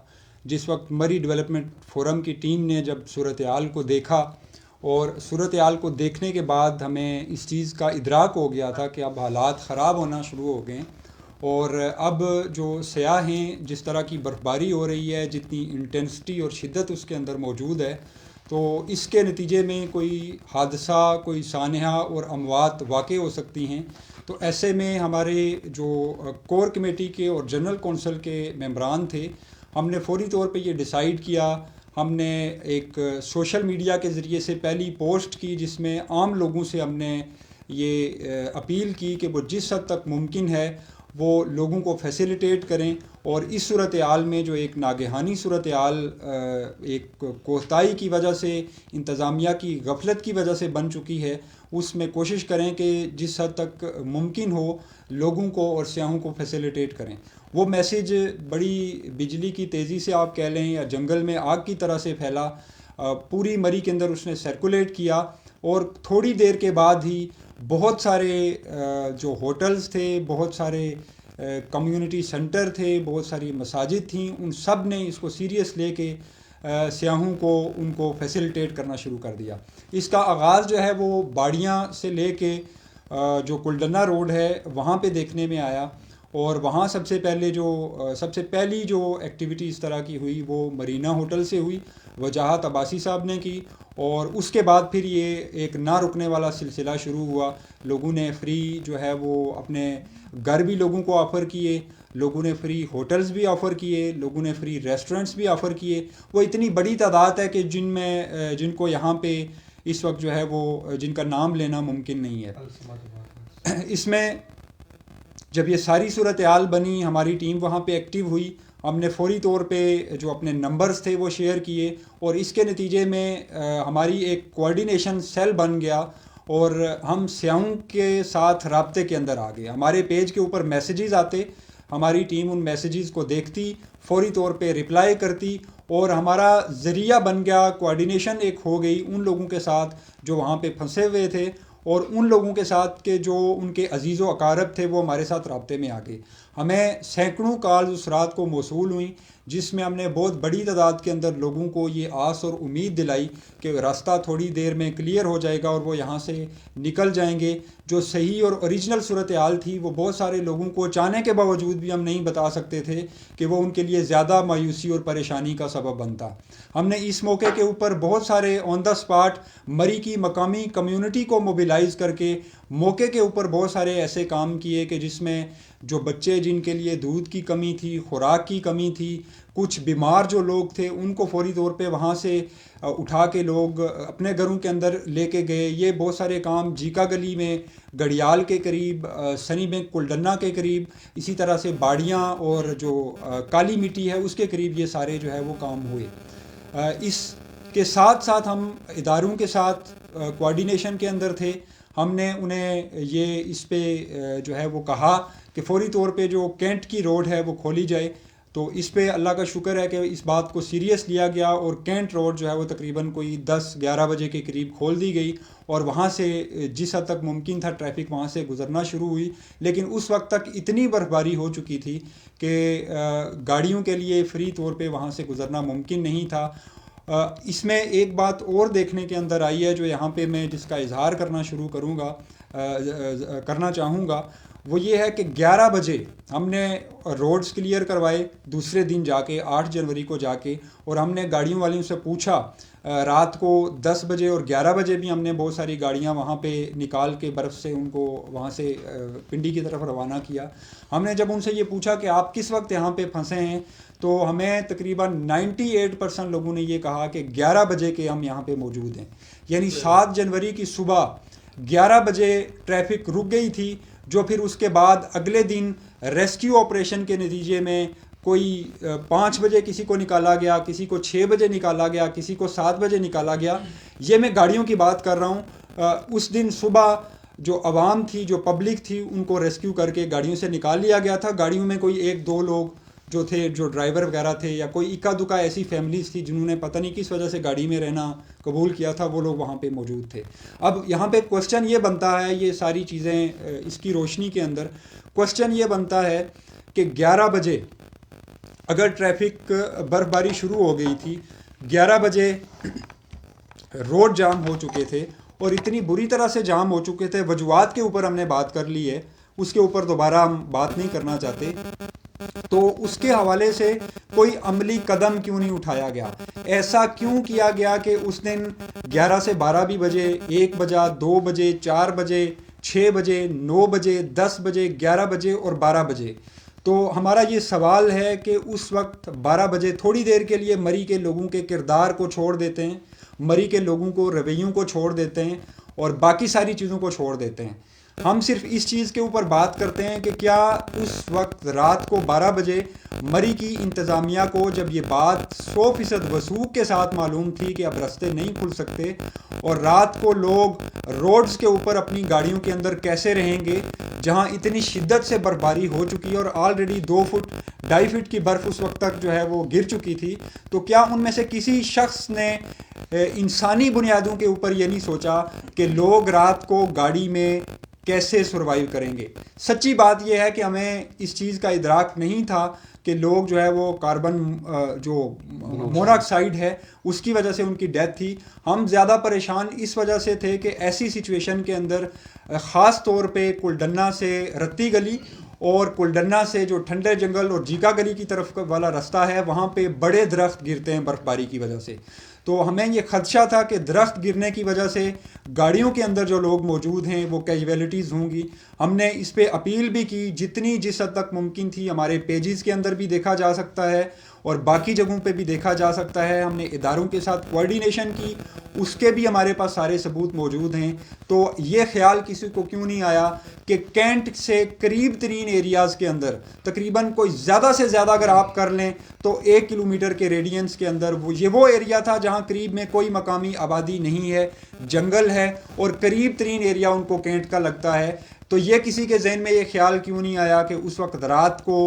جس وقت مری ڈیولپمنٹ فورم کی ٹیم نے جب صورتحال کو دیکھا, اور صورتحال کو دیکھنے کے بعد ہمیں اس چیز کا ادراک ہو گیا تھا کہ اب حالات خراب ہونا شروع ہو گئے, اور اب جو سیاح ہیں, جس طرح کی برف باری ہو رہی ہے, جتنی انٹینسٹی اور شدت اس کے اندر موجود ہے, تو اس کے نتیجے میں کوئی حادثہ, کوئی سانحہ اور اموات واقع ہو سکتی ہیں. تو ایسے میں ہمارے جو کور کمیٹی کے اور جنرل کونسل کے ممبران تھے, ہم نے فوری طور پہ یہ ڈیسائیڈ کیا. ہم نے ایک سوشل میڈیا کے ذریعے سے پہلی پوسٹ کی جس میں عام لوگوں سے ہم نے یہ اپیل کی کہ وہ جس حد تک ممکن ہے وہ لوگوں کو فیسیلیٹیٹ کریں, اور اس صورتحال میں جو ایک ناگہانی صورتحال ایک کوتاہی کی وجہ سے, انتظامیہ کی غفلت کی وجہ سے بن چکی ہے, اس میں کوشش کریں کہ جس حد تک ممکن ہو لوگوں کو اور سیاحوں کو فیسیلیٹیٹ کریں. وہ میسیج بڑی بجلی کی تیزی سے آپ کہہ لیں یا جنگل میں آگ کی طرح سے پھیلا, پوری مری کے اندر اس نے سرکولیٹ کیا, اور تھوڑی دیر کے بعد ہی بہت سارے جو ہوٹلز تھے, بہت سارے کمیونٹی سینٹر تھے, بہت ساری مساجد تھیں, ان سب نے اس کو سیریس لے کے سیاحوں کو ان کو فیسیلیٹیٹ کرنا شروع کر دیا. اس کا آغاز جو ہے وہ باڑیاں سے لے کے جو کلڈنا روڈ ہے وہاں پہ دیکھنے میں آیا, اور وہاں سب سے پہلی جو ایکٹیویٹی اس طرح کی ہوئی وہ مرینا ہوٹل سے ہوئی, وجاہت عباسی صاحب نے کی, اور اس کے بعد پھر یہ ایک نہ رکنے والا سلسلہ شروع ہوا. لوگوں نے فری جو ہے وہ اپنے گھر بھی لوگوں کو آفر کیے, لوگوں نے فری ہوٹلز بھی آفر کیے, لوگوں نے فری ریسٹورنٹس بھی آفر کیے. وہ اتنی بڑی تعداد ہے کہ جن کو یہاں پہ اس وقت جو ہے وہ جن کا نام لینا ممکن نہیں ہے. اس میں جب یہ ساری صورتحال بنی, ہماری ٹیم وہاں پہ ایکٹیو ہوئی, ہم نے فوری طور پہ جو اپنے نمبرز تھے وہ شیئر کیے, اور اس کے نتیجے میں ہماری ایک کوآرڈینیشن سیل بن گیا, اور ہم سیاحوں کے ساتھ رابطے کے اندر آ گئے. ہمارے پیج کے اوپر میسیجز آتے, ہماری ٹیم ان میسیجز کو دیکھتی, فوری طور پہ رپلائی کرتی, اور ہمارا ذریعہ بن گیا, کوآرڈینیشن ایک ہو گئی ان لوگوں کے ساتھ جو وہاں پہ پھنسے ہوئے تھے, اور ان لوگوں کے ساتھ کہ جو ان کے عزیز و اقارب تھے وہ ہمارے ساتھ رابطے میں آ گئے. ہمیں سینکڑوں کالز اس رات کو موصول ہوئیں, جس میں ہم نے بہت بڑی تعداد کے اندر لوگوں کو یہ آس اور امید دلائی کہ راستہ تھوڑی دیر میں کلیئر ہو جائے گا اور وہ یہاں سے نکل جائیں گے. جو صحیح اور اوریجنل صورتحال تھی وہ بہت سارے لوگوں کو چاہنے کے باوجود بھی ہم نہیں بتا سکتے تھے کہ وہ ان کے لیے زیادہ مایوسی اور پریشانی کا سبب بنتا. ہم نے اس موقع کے اوپر بہت سارے آن دا اسپاٹ مری کی مقامی کمیونٹی کو موبیلائز کر کے موقع کے اوپر بہت سارے ایسے کام کیے کہ جس میں جو بچے جن کے لیے دودھ کی کمی تھی، خوراک کی کمی تھی، کچھ بیمار جو لوگ تھے ان کو فوری طور پہ وہاں سے اٹھا کے لوگ اپنے گھروں کے اندر لے کے گئے. یہ بہت سارے کام جیکا گلی میں گڑیال کے قریب، سنی بینک کلڈنا کے قریب، اسی طرح سے باڑیاں اور جو کالی مٹی ہے اس کے قریب یہ سارے جو ہے وہ کام ہوئے. اس کے ساتھ ساتھ ہم اداروں کے ساتھ کوارڈینیشن کے اندر تھے. ہم نے انہیں یہ اس پہ جو ہے وہ کہا کہ فوری طور پہ جو کینٹ کی روڈ ہے وہ کھولی جائے. تو اس پہ اللہ کا شکر ہے کہ اس بات کو سیریس لیا گیا اور کینٹ روڈ جو ہے وہ تقریباً کوئی 10-11 بجے کے قریب کھول دی گئی اور وہاں سے جس حد تک ممکن تھا ٹریفک وہاں سے گزرنا شروع ہوئی. لیکن اس وقت تک اتنی برف باری ہو چکی تھی کہ گاڑیوں کے لیے فری طور پہ وہاں سے گزرنا ممکن نہیں تھا. اس میں ایک بات اور دیکھنے کے اندر آئی ہے جو یہاں پہ میں جس کا اظہار کرنا چاہوں گا وہ یہ ہے کہ 11 بجے ہم نے روڈز کلیئر کروائے دوسرے دن جا کے 8 جنوری کو جا کے, اور ہم نے گاڑیوں والیوں سے پوچھا رات کو 10 بجے اور 11 بجے بھی ہم نے بہت ساری گاڑیاں وہاں پہ نکال کے برف سے ان کو وہاں سے پنڈی کی طرف روانہ کیا. ہم نے جب ان سے یہ پوچھا کہ آپ کس وقت یہاں پہ پھنسے ہیں تو ہمیں تقریباً 98% لوگوں نے یہ کہا کہ 11 بجے کے ہم یہاں پہ موجود ہیں. یعنی 7 جنوری کی صبح 11 بجے ٹریفک رک گئی تھی, جو پھر اس کے بعد اگلے دن ریسکیو آپریشن کے نتیجے میں کوئی 5 بجے کسی کو نکالا گیا, کسی کو 6 بجے نکالا گیا, کسی کو 7 بجے نکالا گیا. یہ میں گاڑیوں کی بات کر رہا ہوں. اس دن صبح جو عوام تھی, جو پبلک تھی, ان کو ریسکیو کر کے گاڑیوں سے نکال لیا گیا تھا. گاڑیوں میں کوئی 1-2 لوگ جو تھے, جو ڈرائیور وغیرہ تھے, یا کوئی اکا دکا ایسی فیملیز تھی جنہوں نے پتہ نہیں کس وجہ سے گاڑی میں رہنا قبول کیا تھا, وہ لوگ وہاں پہ موجود تھے. اب یہاں پہ کوسچن یہ بنتا ہے, یہ ساری چیزیں اس کی روشنی کے اندر کوسچن یہ بنتا ہے کہ 11 بجے اگر ٹریفک برف باری شروع ہو گئی تھی, 11 بجے روڈ جام ہو چکے تھے اور اتنی بری طرح سے جام ہو چکے تھے, وجوہات کے اوپر ہم نے بات کر لی ہے, اس کے اوپر دوبارہ ہم بات نہیں کرنا چاہتے, تو اس کے حوالے سے کوئی عملی قدم کیوں نہیں اٹھایا گیا؟ ایسا کیوں کیا گیا کہ اس دن 11 سے 12 بھی بجے, 1 بجا, 2 بجے, 4 بجے, 6 بجے, 9 بجے, 10 بجے, 11 بجے اور 12 بجے؟ تو ہمارا یہ سوال ہے کہ اس وقت 12 بجے تھوڑی دیر کے لیے مری کے لوگوں کے کردار کو چھوڑ دیتے ہیں, مری کے لوگوں کو رویوں کو چھوڑ دیتے ہیں اور باقی ساری چیزوں کو چھوڑ دیتے ہیں. ہم صرف اس چیز کے اوپر بات کرتے ہیں کہ کیا اس وقت رات کو 12 بجے مری کی انتظامیہ کو جب یہ بات 100% وثوق کے ساتھ معلوم تھی کہ اب راستے نہیں کھل سکتے اور رات کو لوگ روڈز کے اوپر اپنی گاڑیوں کے اندر کیسے رہیں گے جہاں اتنی شدت سے برفباری ہو چکی اور آلریڈی 2 فٹ 2.5 فٹ کی برف اس وقت تک جو ہے وہ گر چکی تھی, تو کیا ان میں سے کسی شخص نے انسانی بنیادوں کے اوپر یہ نہیں سوچا کہ لوگ رات کو گاڑی میں کیسے سروائیو کریں گے؟ سچی بات یہ ہے کہ ہمیں اس چیز کا ادراک نہیں تھا کہ لوگ جو ہے وہ کاربن جو موناکسائڈ ہے اس کی وجہ سے ان کی ڈیتھ تھی. ہم زیادہ پریشان اس وجہ سے تھے کہ ایسی سچویشن کے اندر خاص طور پہ کلڈنا سے رتی گلی اور کلڈنا سے جو ٹھنڈے جنگل اور جیکا گلی کی طرف والا راستہ ہے وہاں پہ بڑے درخت گرتے ہیں برف باری کی وجہ سے. تو ہمیں یہ خدشہ تھا کہ درخت گرنے کی وجہ سے گاڑیوں کے اندر جو لوگ موجود ہیں وہ کیجویلٹیز ہوں گی. ہم نے اس پہ اپیل بھی کی جتنی جس حد تک ممکن تھی, ہمارے پیجز کے اندر بھی دیکھا جا سکتا ہے اور باقی جگہوں پہ بھی دیکھا جا سکتا ہے. ہم نے اداروں کے ساتھ کوارڈینیشن کی, اس کے بھی ہمارے پاس سارے ثبوت موجود ہیں. تو یہ خیال کسی کو کیوں نہیں آیا کہ کینٹ سے قریب ترین ایریاز کے اندر تقریباً کوئی زیادہ سے زیادہ اگر آپ کر لیں تو 1 کلومیٹر کے ریڈینس کے اندر وہ ایریا تھا جہاں قریب میں کوئی مقامی آبادی نہیں ہے, جنگل ہے اور قریب ترین ایریا ان کو کینٹ کا لگتا ہے. تو یہ کسی کے ذہن میں یہ خیال کیوں نہیں آیا کہ اس وقت رات کو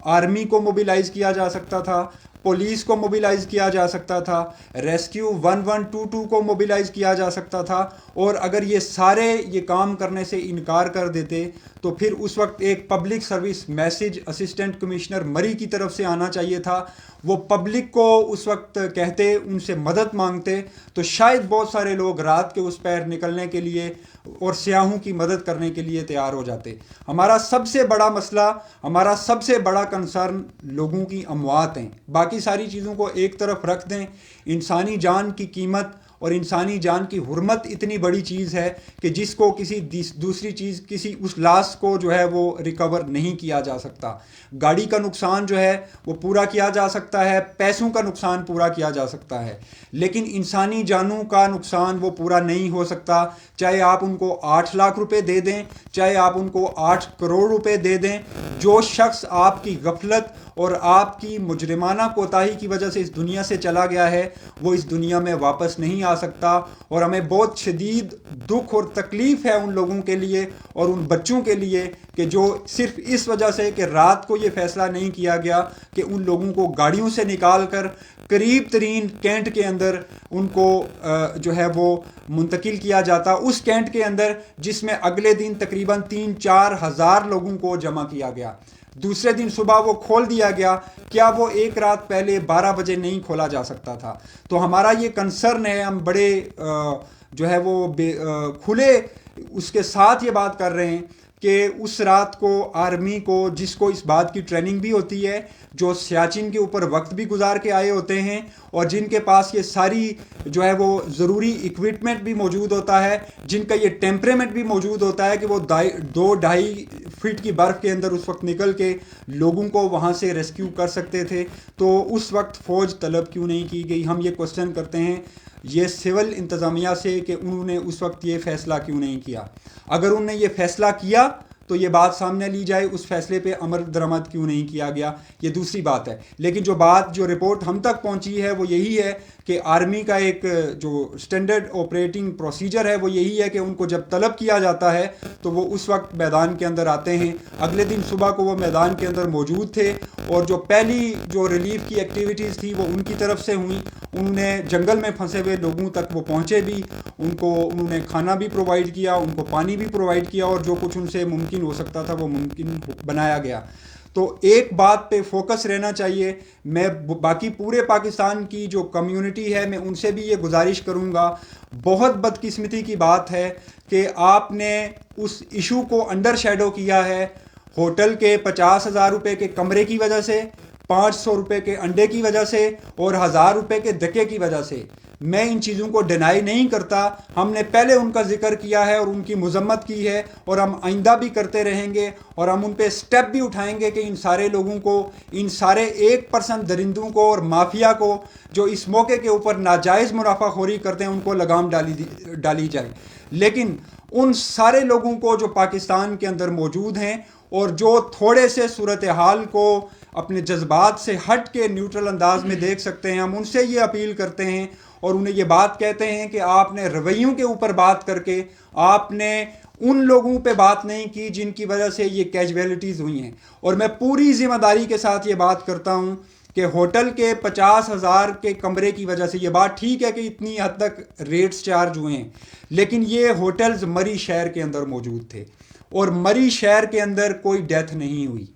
آرمی کو موبیلائز کیا جا سکتا تھا, پولیس کو موبیلائز کیا جا سکتا تھا, ریسکیو 1122 کو موبیلائز کیا جا سکتا تھا, اور اگر یہ سارے یہ کام کرنے سے انکار کر دیتے تو پھر اس وقت ایک public service message assistant commissioner Murree کی طرف سے آنا چاہیے تھا. وہ پبلک کو اس وقت کہتے, ان سے مدد مانگتے, تو شاید بہت سارے لوگ رات کے اس پیر نکلنے کے لیے اور سیاحوں کی مدد کرنے کے لیے تیار ہو جاتے. ہمارا سب سے بڑا مسئلہ, ہمارا سب سے بڑا کنسرن لوگوں کی اموات ہیں. باقی ساری چیزوں کو ایک طرف رکھ دیں, انسانی جان کی قیمت اور انسانی جان کی حرمت اتنی بڑی چیز ہے کہ جس کو کسی دوسری چیز کسی اس لاس کو جو ہے وہ ریکور نہیں کیا جا سکتا. گاڑی کا نقصان جو ہے وہ پورا کیا جا سکتا ہے, پیسوں کا نقصان پورا کیا جا سکتا ہے, لیکن انسانی جانوں کا نقصان وہ پورا نہیں ہو سکتا. چاہے آپ ان کو 8 لاکھ روپے دے دیں, چاہے آپ ان کو 8 کروڑ روپے دے دیں, جو شخص آپ کی غفلت اور آپ کی مجرمانہ کوتاہی کی وجہ سے اس دنیا سے چلا گیا ہے وہ اس دنیا میں واپس نہیں آ سکتا. اور ہمیں بہت شدید دکھ اور تکلیف ہے ان لوگوں کے لیے اور ان بچوں کے لیے کہ جو صرف اس وجہ سے کہ رات کو یہ فیصلہ نہیں کیا گیا کہ ان لوگوں کو گاڑیوں سے نکال کر قریب ترین کینٹ کے اندر ان کو جو ہے وہ منتقل کیا جاتا, اس کینٹ کے اندر جس میں اگلے دن تقریباً 3-4 ہزار لوگوں کو جمع کیا گیا. دوسرے دن صبح وہ کھول دیا گیا. کیا وہ ایک رات پہلے 12 بجے نہیں کھولا جا سکتا تھا؟ تو ہمارا یہ کنسرن ہے, ہم بڑے جو ہے وہ کھلے اس کے ساتھ یہ بات کر رہے ہیں کہ اس رات کو آرمی کو, جس کو اس بات کی ٹریننگ بھی ہوتی ہے, جو سیاچن کے اوپر وقت بھی گزار کے آئے ہوتے ہیں اور جن کے پاس یہ ساری جو ہے وہ ضروری اکوپمنٹ بھی موجود ہوتا ہے, جن کا یہ ٹیمپریمنٹ بھی موجود ہوتا ہے کہ وہ 2-2.5 فٹ کی برف کے اندر اس وقت نکل کے لوگوں کو وہاں سے ریسکیو کر سکتے تھے, تو اس وقت فوج طلب کیوں نہیں کی گئی؟ ہم یہ کوشچن کرتے ہیں یہ سول انتظامیہ سے کہ انہوں نے اس وقت یہ فیصلہ کیوں نہیں کیا. اگر انہوں نے یہ فیصلہ کیا تو یہ بات سامنے لی جائے, اس فیصلے پہ عمل درآمد کیوں نہیں کیا گیا, یہ دوسری بات ہے. لیکن جو رپورٹ ہم تک پہنچی ہے وہ یہی ہے کہ آرمی کا ایک جو اسٹینڈرڈ آپریٹنگ پروسیجر ہے وہ یہی ہے کہ ان کو جب طلب کیا جاتا ہے تو وہ اس وقت میدان کے اندر آتے ہیں. اگلے دن صبح کو وہ میدان کے اندر موجود تھے اور جو پہلی جو ریلیف کی ایکٹیویٹیز تھی وہ ان کی طرف سے ہوئیں. انہوں نے جنگل میں پھنسے ہوئے لوگوں تک وہ پہنچے بھی, انہوں نے کھانا بھی پرووائڈ کیا, ان کو پانی بھی پرووائڈ کیا اور جو کچھ ان سے ممکن ہو سکتا تھا وہ ممکن بنایا گیا. تو ایک بات پہ فوکس رہنا چاہیے. میں باقی پورے پاکستان کی جو کمیونٹی ہے میں ان سے بھی یہ گزارش کروں گا, بہت بدقسمتی کی بات ہے کہ آپ نے اس ایشو کو انڈر شیڈو کیا ہے ہوٹل کے 50,000 روپے کے کمرے کی وجہ سے, 500 روپے کے انڈے کی وجہ سے اور 1,000 روپے کے دھکے کی وجہ سے. میں ان چیزوں کو ڈینائی نہیں کرتا, ہم نے پہلے ان کا ذکر کیا ہے اور ان کی مذمت کی ہے اور ہم آئندہ بھی کرتے رہیں گے اور ہم ان پہ سٹیپ بھی اٹھائیں گے کہ ان سارے لوگوں کو, ان سارے 1% درندوں کو اور مافیا کو جو اس موقع کے اوپر ناجائز منافع خوری کرتے ہیں ان کو لگام ڈالی جائے. لیکن ان سارے لوگوں کو جو پاکستان کے اندر موجود ہیں اور جو تھوڑے سے صورتحال کو اپنے جذبات سے ہٹ کے نیوٹرل انداز میں دیکھ سکتے ہیں, ہم ان سے یہ اپیل کرتے ہیں اور انہیں یہ بات کہتے ہیں کہ آپ نے رویوں کے اوپر بات کر کے آپ نے ان لوگوں پہ بات نہیں کی جن کی وجہ سے یہ کیجویلٹیز ہوئی ہیں. اور میں پوری ذمہ داری کے ساتھ یہ بات کرتا ہوں کہ ہوٹل کے 50,000 کے کمرے کی وجہ سے, یہ بات ٹھیک ہے کہ اتنی حد تک ریٹس چارج ہوئے ہیں, لیکن یہ ہوٹلز مری شہر کے اندر موجود تھے اور مری شہر کے اندر کوئی ڈیتھ نہیں ہوئی.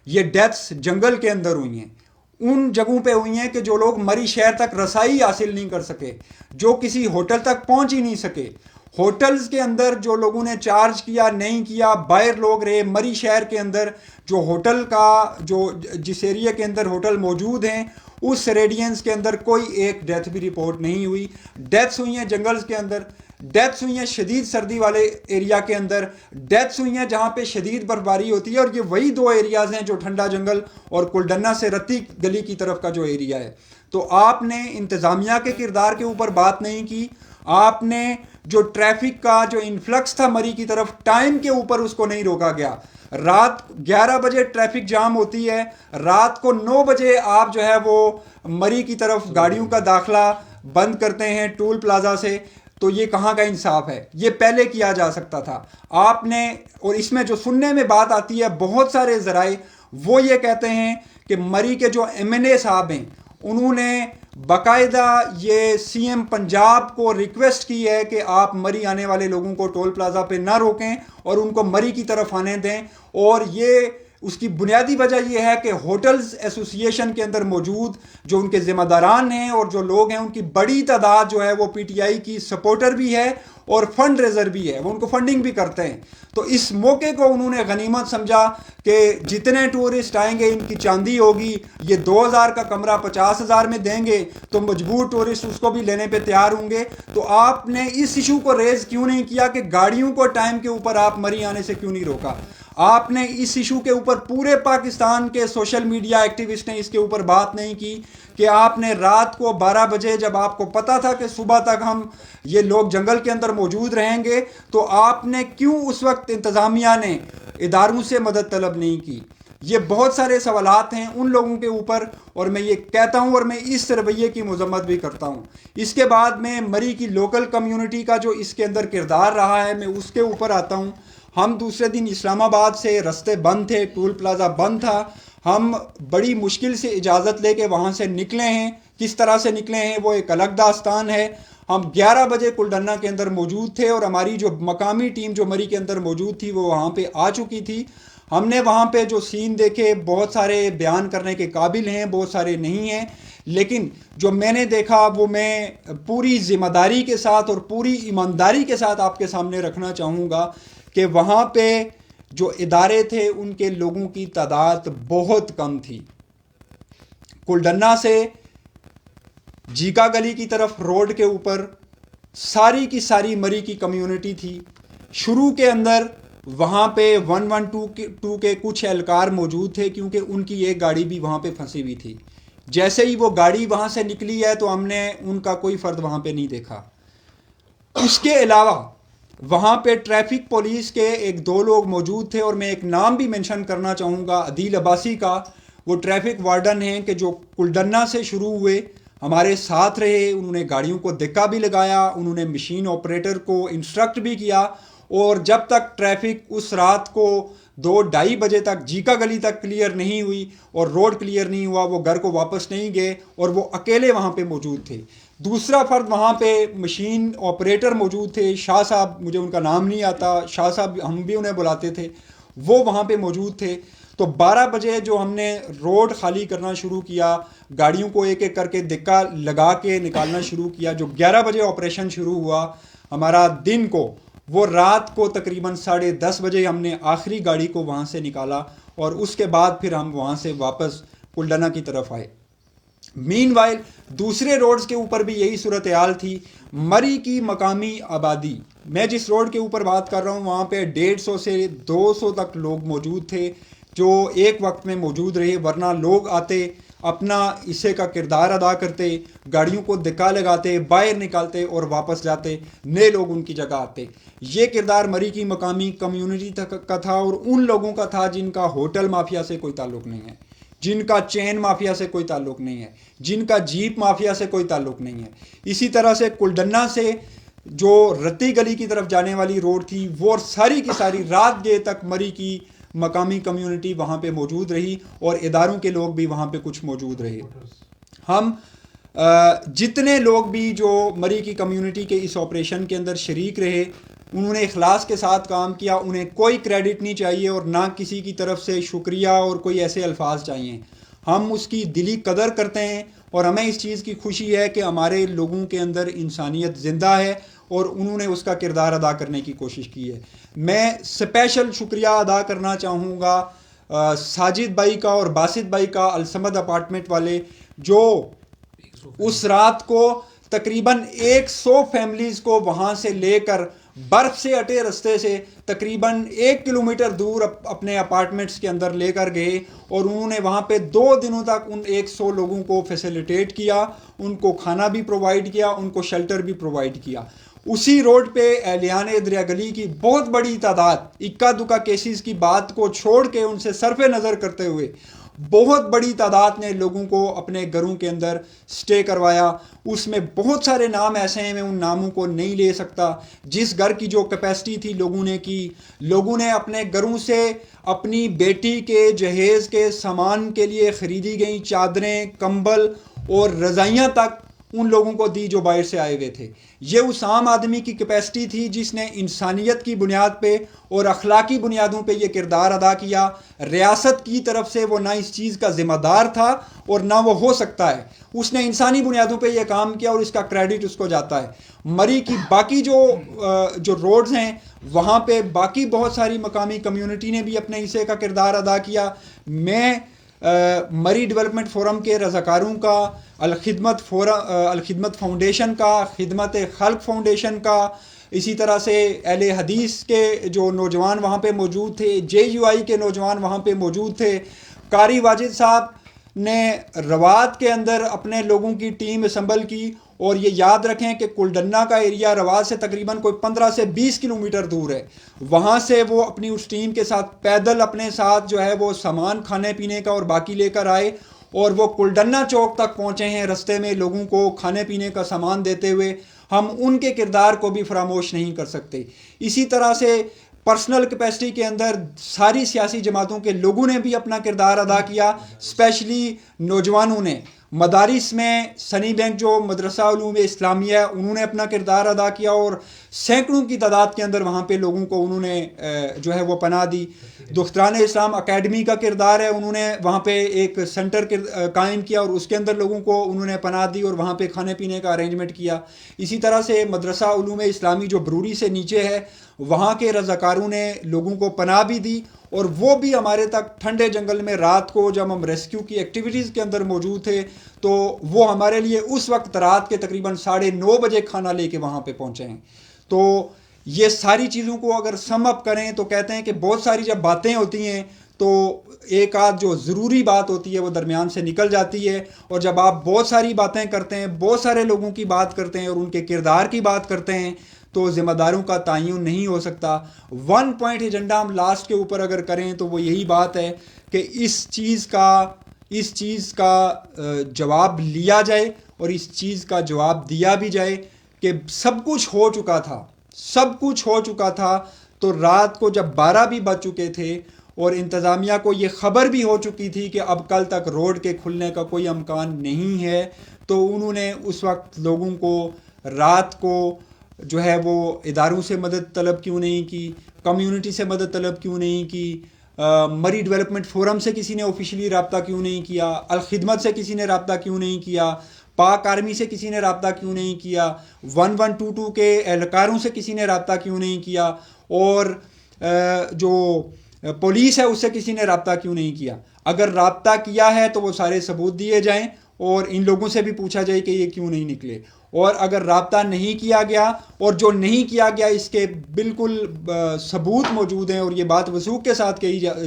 یہ ڈیتھس جنگل کے اندر ہوئی ہیں, ان جگہوں پہ ہوئی ہیں کہ جو لوگ مری شہر تک رسائی حاصل نہیں کر سکے, جو کسی ہوٹل تک پہنچ ہی نہیں سکے. ہوٹلز کے اندر جو لوگوں نے چارج کیا نہیں کیا, باہر لوگ رہے. مری شہر کے اندر جو ہوٹل کا جس ایریا کے اندر ہوٹل موجود ہیں اس ریڈینس کے اندر کوئی ایک ڈیتھ بھی رپورٹ نہیں ہوئی. ڈیتھس ہوئی ہیں جنگلز کے اندر, ڈیتھس ہوئی ہیں شدید سردی والے ایریا کے اندر, ڈیتھس ہوئی ہیں جہاں پہ شدید برفباری ہوتی ہے, اور یہ وہی 2 ایریاز ہیں جو ٹھنڈا جنگل اور کلڈنا سے رتی گلی کی طرف کا جو ایریا ہے. تو آپ نے انتظامیہ کے کردار کے اوپر بات نہیں کی, آپ نے جو ٹریفک کا جو انفلکس تھا مری کی طرف ٹائم کے اوپر اس کو نہیں روکا گیا. رات 11 بجے ٹریفک جام ہوتی ہے, رات کو 9 بجے آپ جو ہے وہ مری کی طرف گاڑیوں کا داخلہ بند کرتے ہیں ٹول پلازا سے. تو یہ کہاں کا انصاف ہے؟ یہ پہلے کیا جا سکتا تھا آپ نے. اور اس میں جو سننے میں بات آتی ہے بہت سارے ذرائع وہ یہ کہتے ہیں کہ مری کے جو MNA صاحب ہیں انہوں نے باقاعدہ یہ CM پنجاب کو ریکویسٹ کی ہے کہ آپ مری آنے والے لوگوں کو ٹول پلازا پہ نہ روکیں اور ان کو مری کی طرف آنے دیں. اور یہ اس کی بنیادی وجہ یہ ہے کہ ہوٹلز ایسوسی ایشن کے اندر موجود جو ان کے ذمہ داران ہیں اور جو لوگ ہیں ان کی بڑی تعداد جو ہے وہ پی ٹی آئی کی سپورٹر بھی ہے اور فنڈ ریزر بھی ہے، وہ ان کو فنڈنگ بھی کرتے ہیں. تو اس موقع کو انہوں نے غنیمت سمجھا کہ جتنے ٹورسٹ آئیں گے ان کی چاندی ہوگی، یہ 2000 کا کمرہ 50,000 میں دیں گے تو مجبور ٹورسٹ اس کو بھی لینے پہ تیار ہوں گے. تو آپ نے اس ایشو کو ریز کیوں نہیں کیا کہ گاڑیوں کو ٹائم کے اوپر آپ مری آنے سے کیوں نہیں روکا؟ آپ نے اس ایشو کے اوپر پورے پاکستان کے سوشل میڈیا ایکٹیوسٹ نے اس کے اوپر بات نہیں کی کہ آپ نے رات کو 12 بجے جب آپ کو پتا تھا کہ صبح تک ہم یہ لوگ جنگل کے اندر موجود رہیں گے، تو آپ نے کیوں اس وقت انتظامیہ نے اداروں سے مدد طلب نہیں کی؟ یہ بہت سارے سوالات ہیں ان لوگوں کے اوپر، اور میں یہ کہتا ہوں اور میں اس رویے کی مذمت بھی کرتا ہوں. اس کے بعد میں مری کی لوکل کمیونٹی کا جو اس کے اندر کردار رہا ہے میں اس کے اوپر آتا ہوں. ہم دوسرے دن اسلام آباد سے رستے بند تھے، ٹول پلازا بند تھا، ہم بڑی مشکل سے اجازت لے کے وہاں سے نکلے ہیں. کس طرح سے نکلے ہیں وہ ایک الگ داستان ہے. ہم 11 بجے کلڈنا کے اندر موجود تھے اور ہماری جو مقامی ٹیم جو مری کے اندر موجود تھی وہ وہاں پہ آ چکی تھی. ہم نے وہاں پہ جو سین دیکھے بہت سارے بیان کرنے کے قابل ہیں، بہت سارے نہیں ہیں، لیکن جو میں نے دیکھا وہ میں پوری ذمہ داری کے ساتھ اور پوری ایمانداری کے ساتھ آپ کے سامنے رکھنا چاہوں گا کہ وہاں پہ جو ادارے تھے ان کے لوگوں کی تعداد بہت کم تھی. کلڈنا سے جیکا گلی کی طرف روڈ کے اوپر ساری کی ساری مری کی کمیونٹی تھی. شروع کے اندر وہاں پہ 112 کے کچھ اہلکار موجود تھے کیونکہ ان کی ایک گاڑی بھی وہاں پہ پھنسی ہوئی تھی. جیسے ہی وہ گاڑی وہاں سے نکلی ہے تو ہم نے ان کا کوئی فرد وہاں پہ نہیں دیکھا. اس کے علاوہ وہاں پہ ٹریفک پولیس کے 1-2 لوگ موجود تھے، اور میں ایک نام بھی منشن کرنا چاہوں گا عدیل عباسی کا. وہ ٹریفک وارڈن ہیں کہ جو کلڈنا سے شروع ہوئے ہمارے ساتھ رہے، انہوں نے گاڑیوں کو دھکا بھی لگایا، انہوں نے مشین آپریٹر کو انسٹرکٹ بھی کیا، اور جب تک ٹریفک اس رات کو 2-2:30 بجے تک جیکا گلی تک کلیئر نہیں ہوئی اور روڈ کلیئر نہیں ہوا وہ گھر کو واپس نہیں گئے، اور وہ اکیلے وہاں پہ موجود تھے. دوسرا فرد وہاں پہ مشین آپریٹر موجود تھے، شاہ صاحب، مجھے ان کا نام نہیں آتا، شاہ صاحب ہم بھی انہیں بلاتے تھے، وہ وہاں پہ موجود تھے. تو 12 بجے جو ہم نے روڈ خالی کرنا شروع کیا، گاڑیوں کو ایک ایک کر کے دھکا لگا کے نکالنا شروع کیا. جو 11 بجے آپریشن شروع ہوا ہمارا دن کو، وہ رات کو تقریباً 10:30 بجے ہم نے آخری گاڑی کو وہاں سے نکالا، اور اس کے بعد پھر ہم وہاں سے واپس کلڈنا کی طرف آئے. مین وائل دوسرے روڈز کے اوپر بھی یہی صورتحال تھی. مری کی مقامی آبادی، میں جس روڈ کے اوپر بات کر رہا ہوں وہاں پہ 150 سے 200 تک لوگ موجود تھے جو ایک وقت میں موجود رہے، ورنہ لوگ آتے اپنا حصے کا کردار ادا کرتے، گاڑیوں کو دھکا لگاتے، باہر نکالتے اور واپس جاتے، نئے لوگ ان کی جگہ آتے. یہ کردار مری کی مقامی کمیونٹی کا تھا، اور ان لوگوں کا تھا جن کا ہوٹل مافیا سے کوئی تعلق نہیں ہے، جن کا چین مافیا سے کوئی تعلق نہیں ہے، جن کا جیپ مافیا سے کوئی تعلق نہیں ہے. اسی طرح سے کلڈنا سے جو رتی گلی کی طرف جانے والی روڈ تھی وہ ساری کی ساری رات گئے تک مری کی مقامی کمیونٹی وہاں پہ موجود رہی، اور اداروں کے لوگ بھی وہاں پہ کچھ موجود رہے. ہم جتنے لوگ بھی جو مری کی کمیونٹی کے اس آپریشن کے اندر شریک رہے انہوں نے اخلاص کے ساتھ کام کیا. انہیں کوئی کریڈٹ نہیں چاہیے اور نہ کسی کی طرف سے شکریہ اور کوئی ایسے الفاظ چاہیے. ہم اس کی دلی قدر کرتے ہیں، اور ہمیں اس چیز کی خوشی ہے کہ ہمارے لوگوں کے اندر انسانیت زندہ ہے اور انہوں نے اس کا کردار ادا کرنے کی کوشش کی ہے. میں اسپیشل شکریہ ادا کرنا چاہوں گا ساجد بھائی کا اور باسط بھائی کا، الصمد اپارٹمنٹ والے، جو اس رات کو تقریباً 100 فیملیز کو وہاں سے لے کر برف سے اٹے رستے سے تقریباً 1 کلومیٹر دور اپنے اپارٹمنٹس کے اندر لے کر گئے، اور انہوں نے وہاں پہ 2 دنوں تک ان 100 لوگوں کو فیسیلیٹیٹ کیا، ان کو کھانا بھی پرووائڈ کیا، ان کو شیلٹر بھی پرووائڈ کیا. اسی روڈ پہ اہلیان دریا گلی کی بہت بڑی تعداد، اکا دکا کیسز کی بات کو چھوڑ کے ان سے صرف نظر کرتے ہوئے بہت بڑی تعداد نے لوگوں کو اپنے گھروں کے اندر سٹے کروایا. اس میں بہت سارے نام ایسے ہیں، میں ان ناموں کو نہیں لے سکتا. جس گھر کی جو کیپیسٹی تھی لوگوں نے اپنے گھروں سے اپنی بیٹی کے جہیز کے سامان کے لیے خریدی گئی چادریں، کمبل اور رضائیاں تک ان لوگوں کو دی جو باہر سے آئے ہوئے تھے. یہ اس عام آدمی کی کیپیسٹی تھی جس نے انسانیت کی بنیاد پہ اور اخلاقی بنیادوں پہ یہ کردار ادا کیا. ریاست کی طرف سے وہ نہ اس چیز کا ذمہ دار تھا اور نہ وہ ہو سکتا ہے. اس نے انسانی بنیادوں پہ یہ کام کیا اور اس کا کریڈٹ اس کو جاتا ہے. مری کی باقی جو روڈز ہیں وہاں پہ باقی بہت ساری مقامی کمیونٹی نے بھی اپنے حصے کا کردار ادا کیا. میں مری ڈیولپمنٹ فورم کے رضاکاروں کا، الخدمت فاؤنڈیشن کا، خدمت خلق فاؤنڈیشن کا، اسی طرح سے اہل حدیث کے جو نوجوان وہاں پہ موجود تھے، JUI کے نوجوان وہاں پہ موجود تھے. قاری واجد صاحب نے رواد کے اندر اپنے لوگوں کی ٹیم اسمبل کی. اور یہ یاد رکھیں کہ کلڈنا کا ایریا رواد سے تقریباً کوئی 15 سے 20 کلومیٹر دور ہے. وہاں سے وہ اپنی اس ٹیم کے ساتھ پیدل اپنے ساتھ جو ہے وہ سامان کھانے پینے کا اور باقی لے کر آئے اور وہ کلڈنا چوک تک پہنچے ہیں رستے میں لوگوں کو کھانے پینے کا سامان دیتے ہوئے. ہم ان کے کردار کو بھی فراموش نہیں کر سکتے. اسی طرح سے پرسنل کیپیسٹی کے اندر ساری سیاسی جماعتوں کے لوگوں نے بھی اپنا کردار ادا کیا، اسپیشلی نوجوانوں نے. مدارس میں سنی بینک جو مدرسہ علوم اسلامیہ ہے انہوں نے اپنا کردار ادا کیا اور سینکڑوں کی تعداد کے اندر وہاں پہ لوگوں کو انہوں نے جو ہے وہ پناہ دی. دختران اسلام اکیڈمی کا کردار ہے، انہوں نے وہاں پہ ایک سینٹر قائم کیا اور اس کے اندر لوگوں کو انہوں نے پناہ دی اور وہاں پہ کھانے پینے کا ارینجمنٹ کیا. اسی طرح سے مدرسہ علوم اسلامی جو بروری سے نیچے ہے وہاں کے رضاکاروں نے لوگوں کو پناہ بھی دی اور وہ بھی ہمارے تک ٹھنڈے جنگل میں رات کو جب ہم ریسکیو کی ایکٹیویٹیز کے اندر موجود تھے تو وہ ہمارے لیے اس وقت رات کے تقریباً 9:30 بجے کھانا لے کے وہاں پہ پہنچے ہیں. تو یہ ساری چیزوں کو اگر سم اپ کریں تو کہتے ہیں کہ بہت ساری جب باتیں ہوتی ہیں تو ایک آدھ جو ضروری بات ہوتی ہے وہ درمیان سے نکل جاتی ہے. اور جب آپ بہت ساری باتیں کرتے ہیں، بہت سارے لوگوں کی بات کرتے ہیں اور ان کے کردار کی بات کرتے ہیں تو ذمہ داروں کا تعین نہیں ہو سکتا. 1 پوائنٹ ایجنڈا ہم لاسٹ کے اوپر اگر کریں تو وہ یہی بات ہے کہ اس چیز کا جواب لیا جائے اور اس چیز کا جواب دیا بھی جائے کہ سب کچھ ہو چکا تھا تو رات کو جب 12 بھی بج چکے تھے اور انتظامیہ کو یہ خبر بھی ہو چکی تھی کہ اب کل تک روڈ کے کھلنے کا کوئی امکان نہیں ہے تو انہوں نے اس وقت لوگوں کو رات کو جو ہے وہ اداروں سے مدد طلب کیوں نہیں کی، کمیونٹی سے مدد طلب کیوں نہیں کی، مری ڈیولپمنٹ فورم سے کسی نے آفیشلی رابطہ کیوں نہیں کیا، الخدمت سے کسی نے رابطہ کیوں نہیں کیا، پاک آرمی سے کسی نے رابطہ کیوں نہیں کیا، 1122 کے اہلکاروں سے کسی نے رابطہ کیوں نہیں کیا اور جو پولیس ہے اس سے کسی نے رابطہ کیوں نہیں کیا. اگر رابطہ کیا ہے تو وہ سارے ثبوت دیے جائیں اور ان لوگوں سے بھی پوچھا جائے کہ یہ کیوں نہیں نکلے. اور اگر رابطہ نہیں کیا گیا اور جو نہیں کیا گیا اس کے بالکل ثبوت موجود ہیں اور یہ بات وثوق کے ساتھ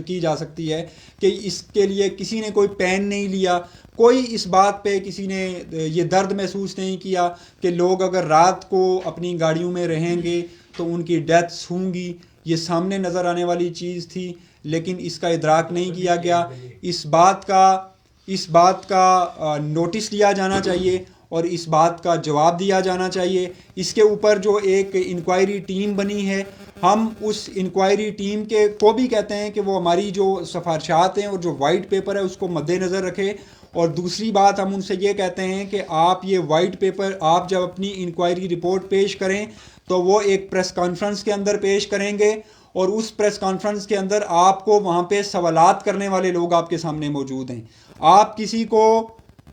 کی جا سکتی ہے کہ اس کے لیے کسی نے کوئی پین نہیں لیا، کوئی اس بات پہ کسی نے یہ درد محسوس نہیں کیا کہ لوگ اگر رات کو اپنی گاڑیوں میں رہیں گے تو ان کی ڈیتھس ہوں گی. یہ سامنے نظر آنے والی چیز تھی لیکن اس کا ادراک نہیں کیا گیا. اس بات کا نوٹس لیا جانا چاہیے اور اس بات کا جواب دیا جانا چاہیے. اس کے اوپر جو ایک انکوائری ٹیم بنی ہے ہم اس انکوائری ٹیم کو بھی کہتے ہیں کہ وہ ہماری جو سفارشات ہیں اور جو وائٹ پیپر ہے اس کو مد نظر رکھے. اور دوسری بات ہم ان سے یہ کہتے ہیں کہ آپ یہ وائٹ پیپر آپ جب اپنی انکوائری رپورٹ پیش کریں تو وہ ایک پریس کانفرنس کے اندر پیش کریں گے اور اس پریس کانفرنس کے اندر آپ کو وہاں پہ سوالات کرنے والے لوگ آپ کے سامنے موجود ہیں. آپ کسی کو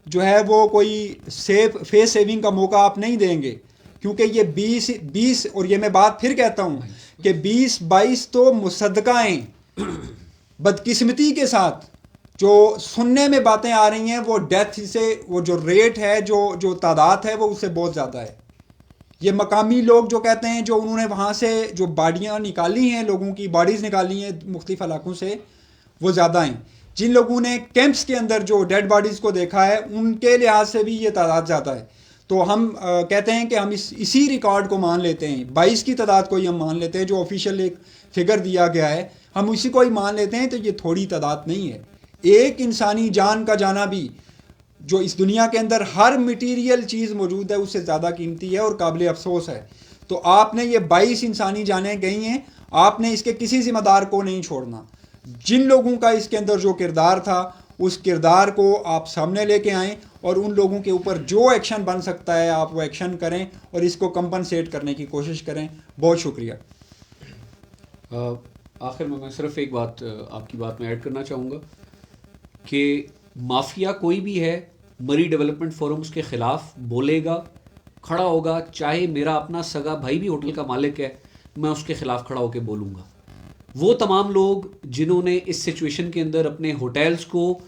جو ہے وہ کوئی فیس سیونگ کا موقع آپ نہیں دیں گے کیونکہ یہ 20 اور یہ میں بات پھر کہتا ہوں کہ 20-22 تو مصدقہ ہیں. بدقسمتی کے ساتھ جو سننے میں باتیں آ رہی ہیں وہ ڈیتھ سے وہ جو ریٹ ہے جو تعداد ہے وہ اس سے بہت زیادہ ہے. یہ مقامی لوگ جو کہتے ہیں جو انہوں نے وہاں سے جو باڈیاں نکالی ہیں، لوگوں کی باڈیز نکالی ہیں مختلف علاقوں سے، وہ زیادہ ہیں. جن لوگوں نے کیمپس کے اندر جو ڈیڈ باڈیز کو دیکھا ہے ان کے لحاظ سے بھی یہ تعداد زیادہ ہے. تو ہم کہتے ہیں کہ ہم اسی ریکارڈ کو مان لیتے ہیں، 22 کی تعداد کو ہی ہم مان لیتے ہیں جو آفیشیل ایک فگر دیا گیا ہے، ہم اسی کو ہی مان لیتے ہیں. تو یہ تھوڑی تعداد نہیں ہے. ایک انسانی جان کا جانا بھی جو اس دنیا کے اندر ہر مٹیریل چیز موجود ہے اس سے زیادہ قیمتی ہے اور قابل افسوس ہے. تو آپ نے یہ 22 انسانی جانیں گئی ہیں، آپ نے اس کے کسی ذمہ دار کو نہیں چھوڑنا. جن لوگوں کا اس کے اندر جو کردار تھا اس کردار کو آپ سامنے لے کے آئیں اور ان لوگوں کے اوپر جو ایکشن بن سکتا ہے آپ وہ ایکشن کریں اور اس کو کمپنسیٹ کرنے کی کوشش کریں. بہت شکریہ. آخر میں صرف ایک بات آپ کی بات میں ایڈ کرنا چاہوں گا کہ مافیا کوئی بھی ہے مری ڈیولپمنٹ فورم اس کے خلاف بولے گا, کھڑا ہوگا, چاہے میرا اپنا سگا بھائی بھی ہوٹل کا مالک ہے میں اس کے خلاف کھڑا ہو کے بولوں گا. وہ تمام لوگ جنہوں نے اس سچویشن کے اندر اپنے ہوٹلز کو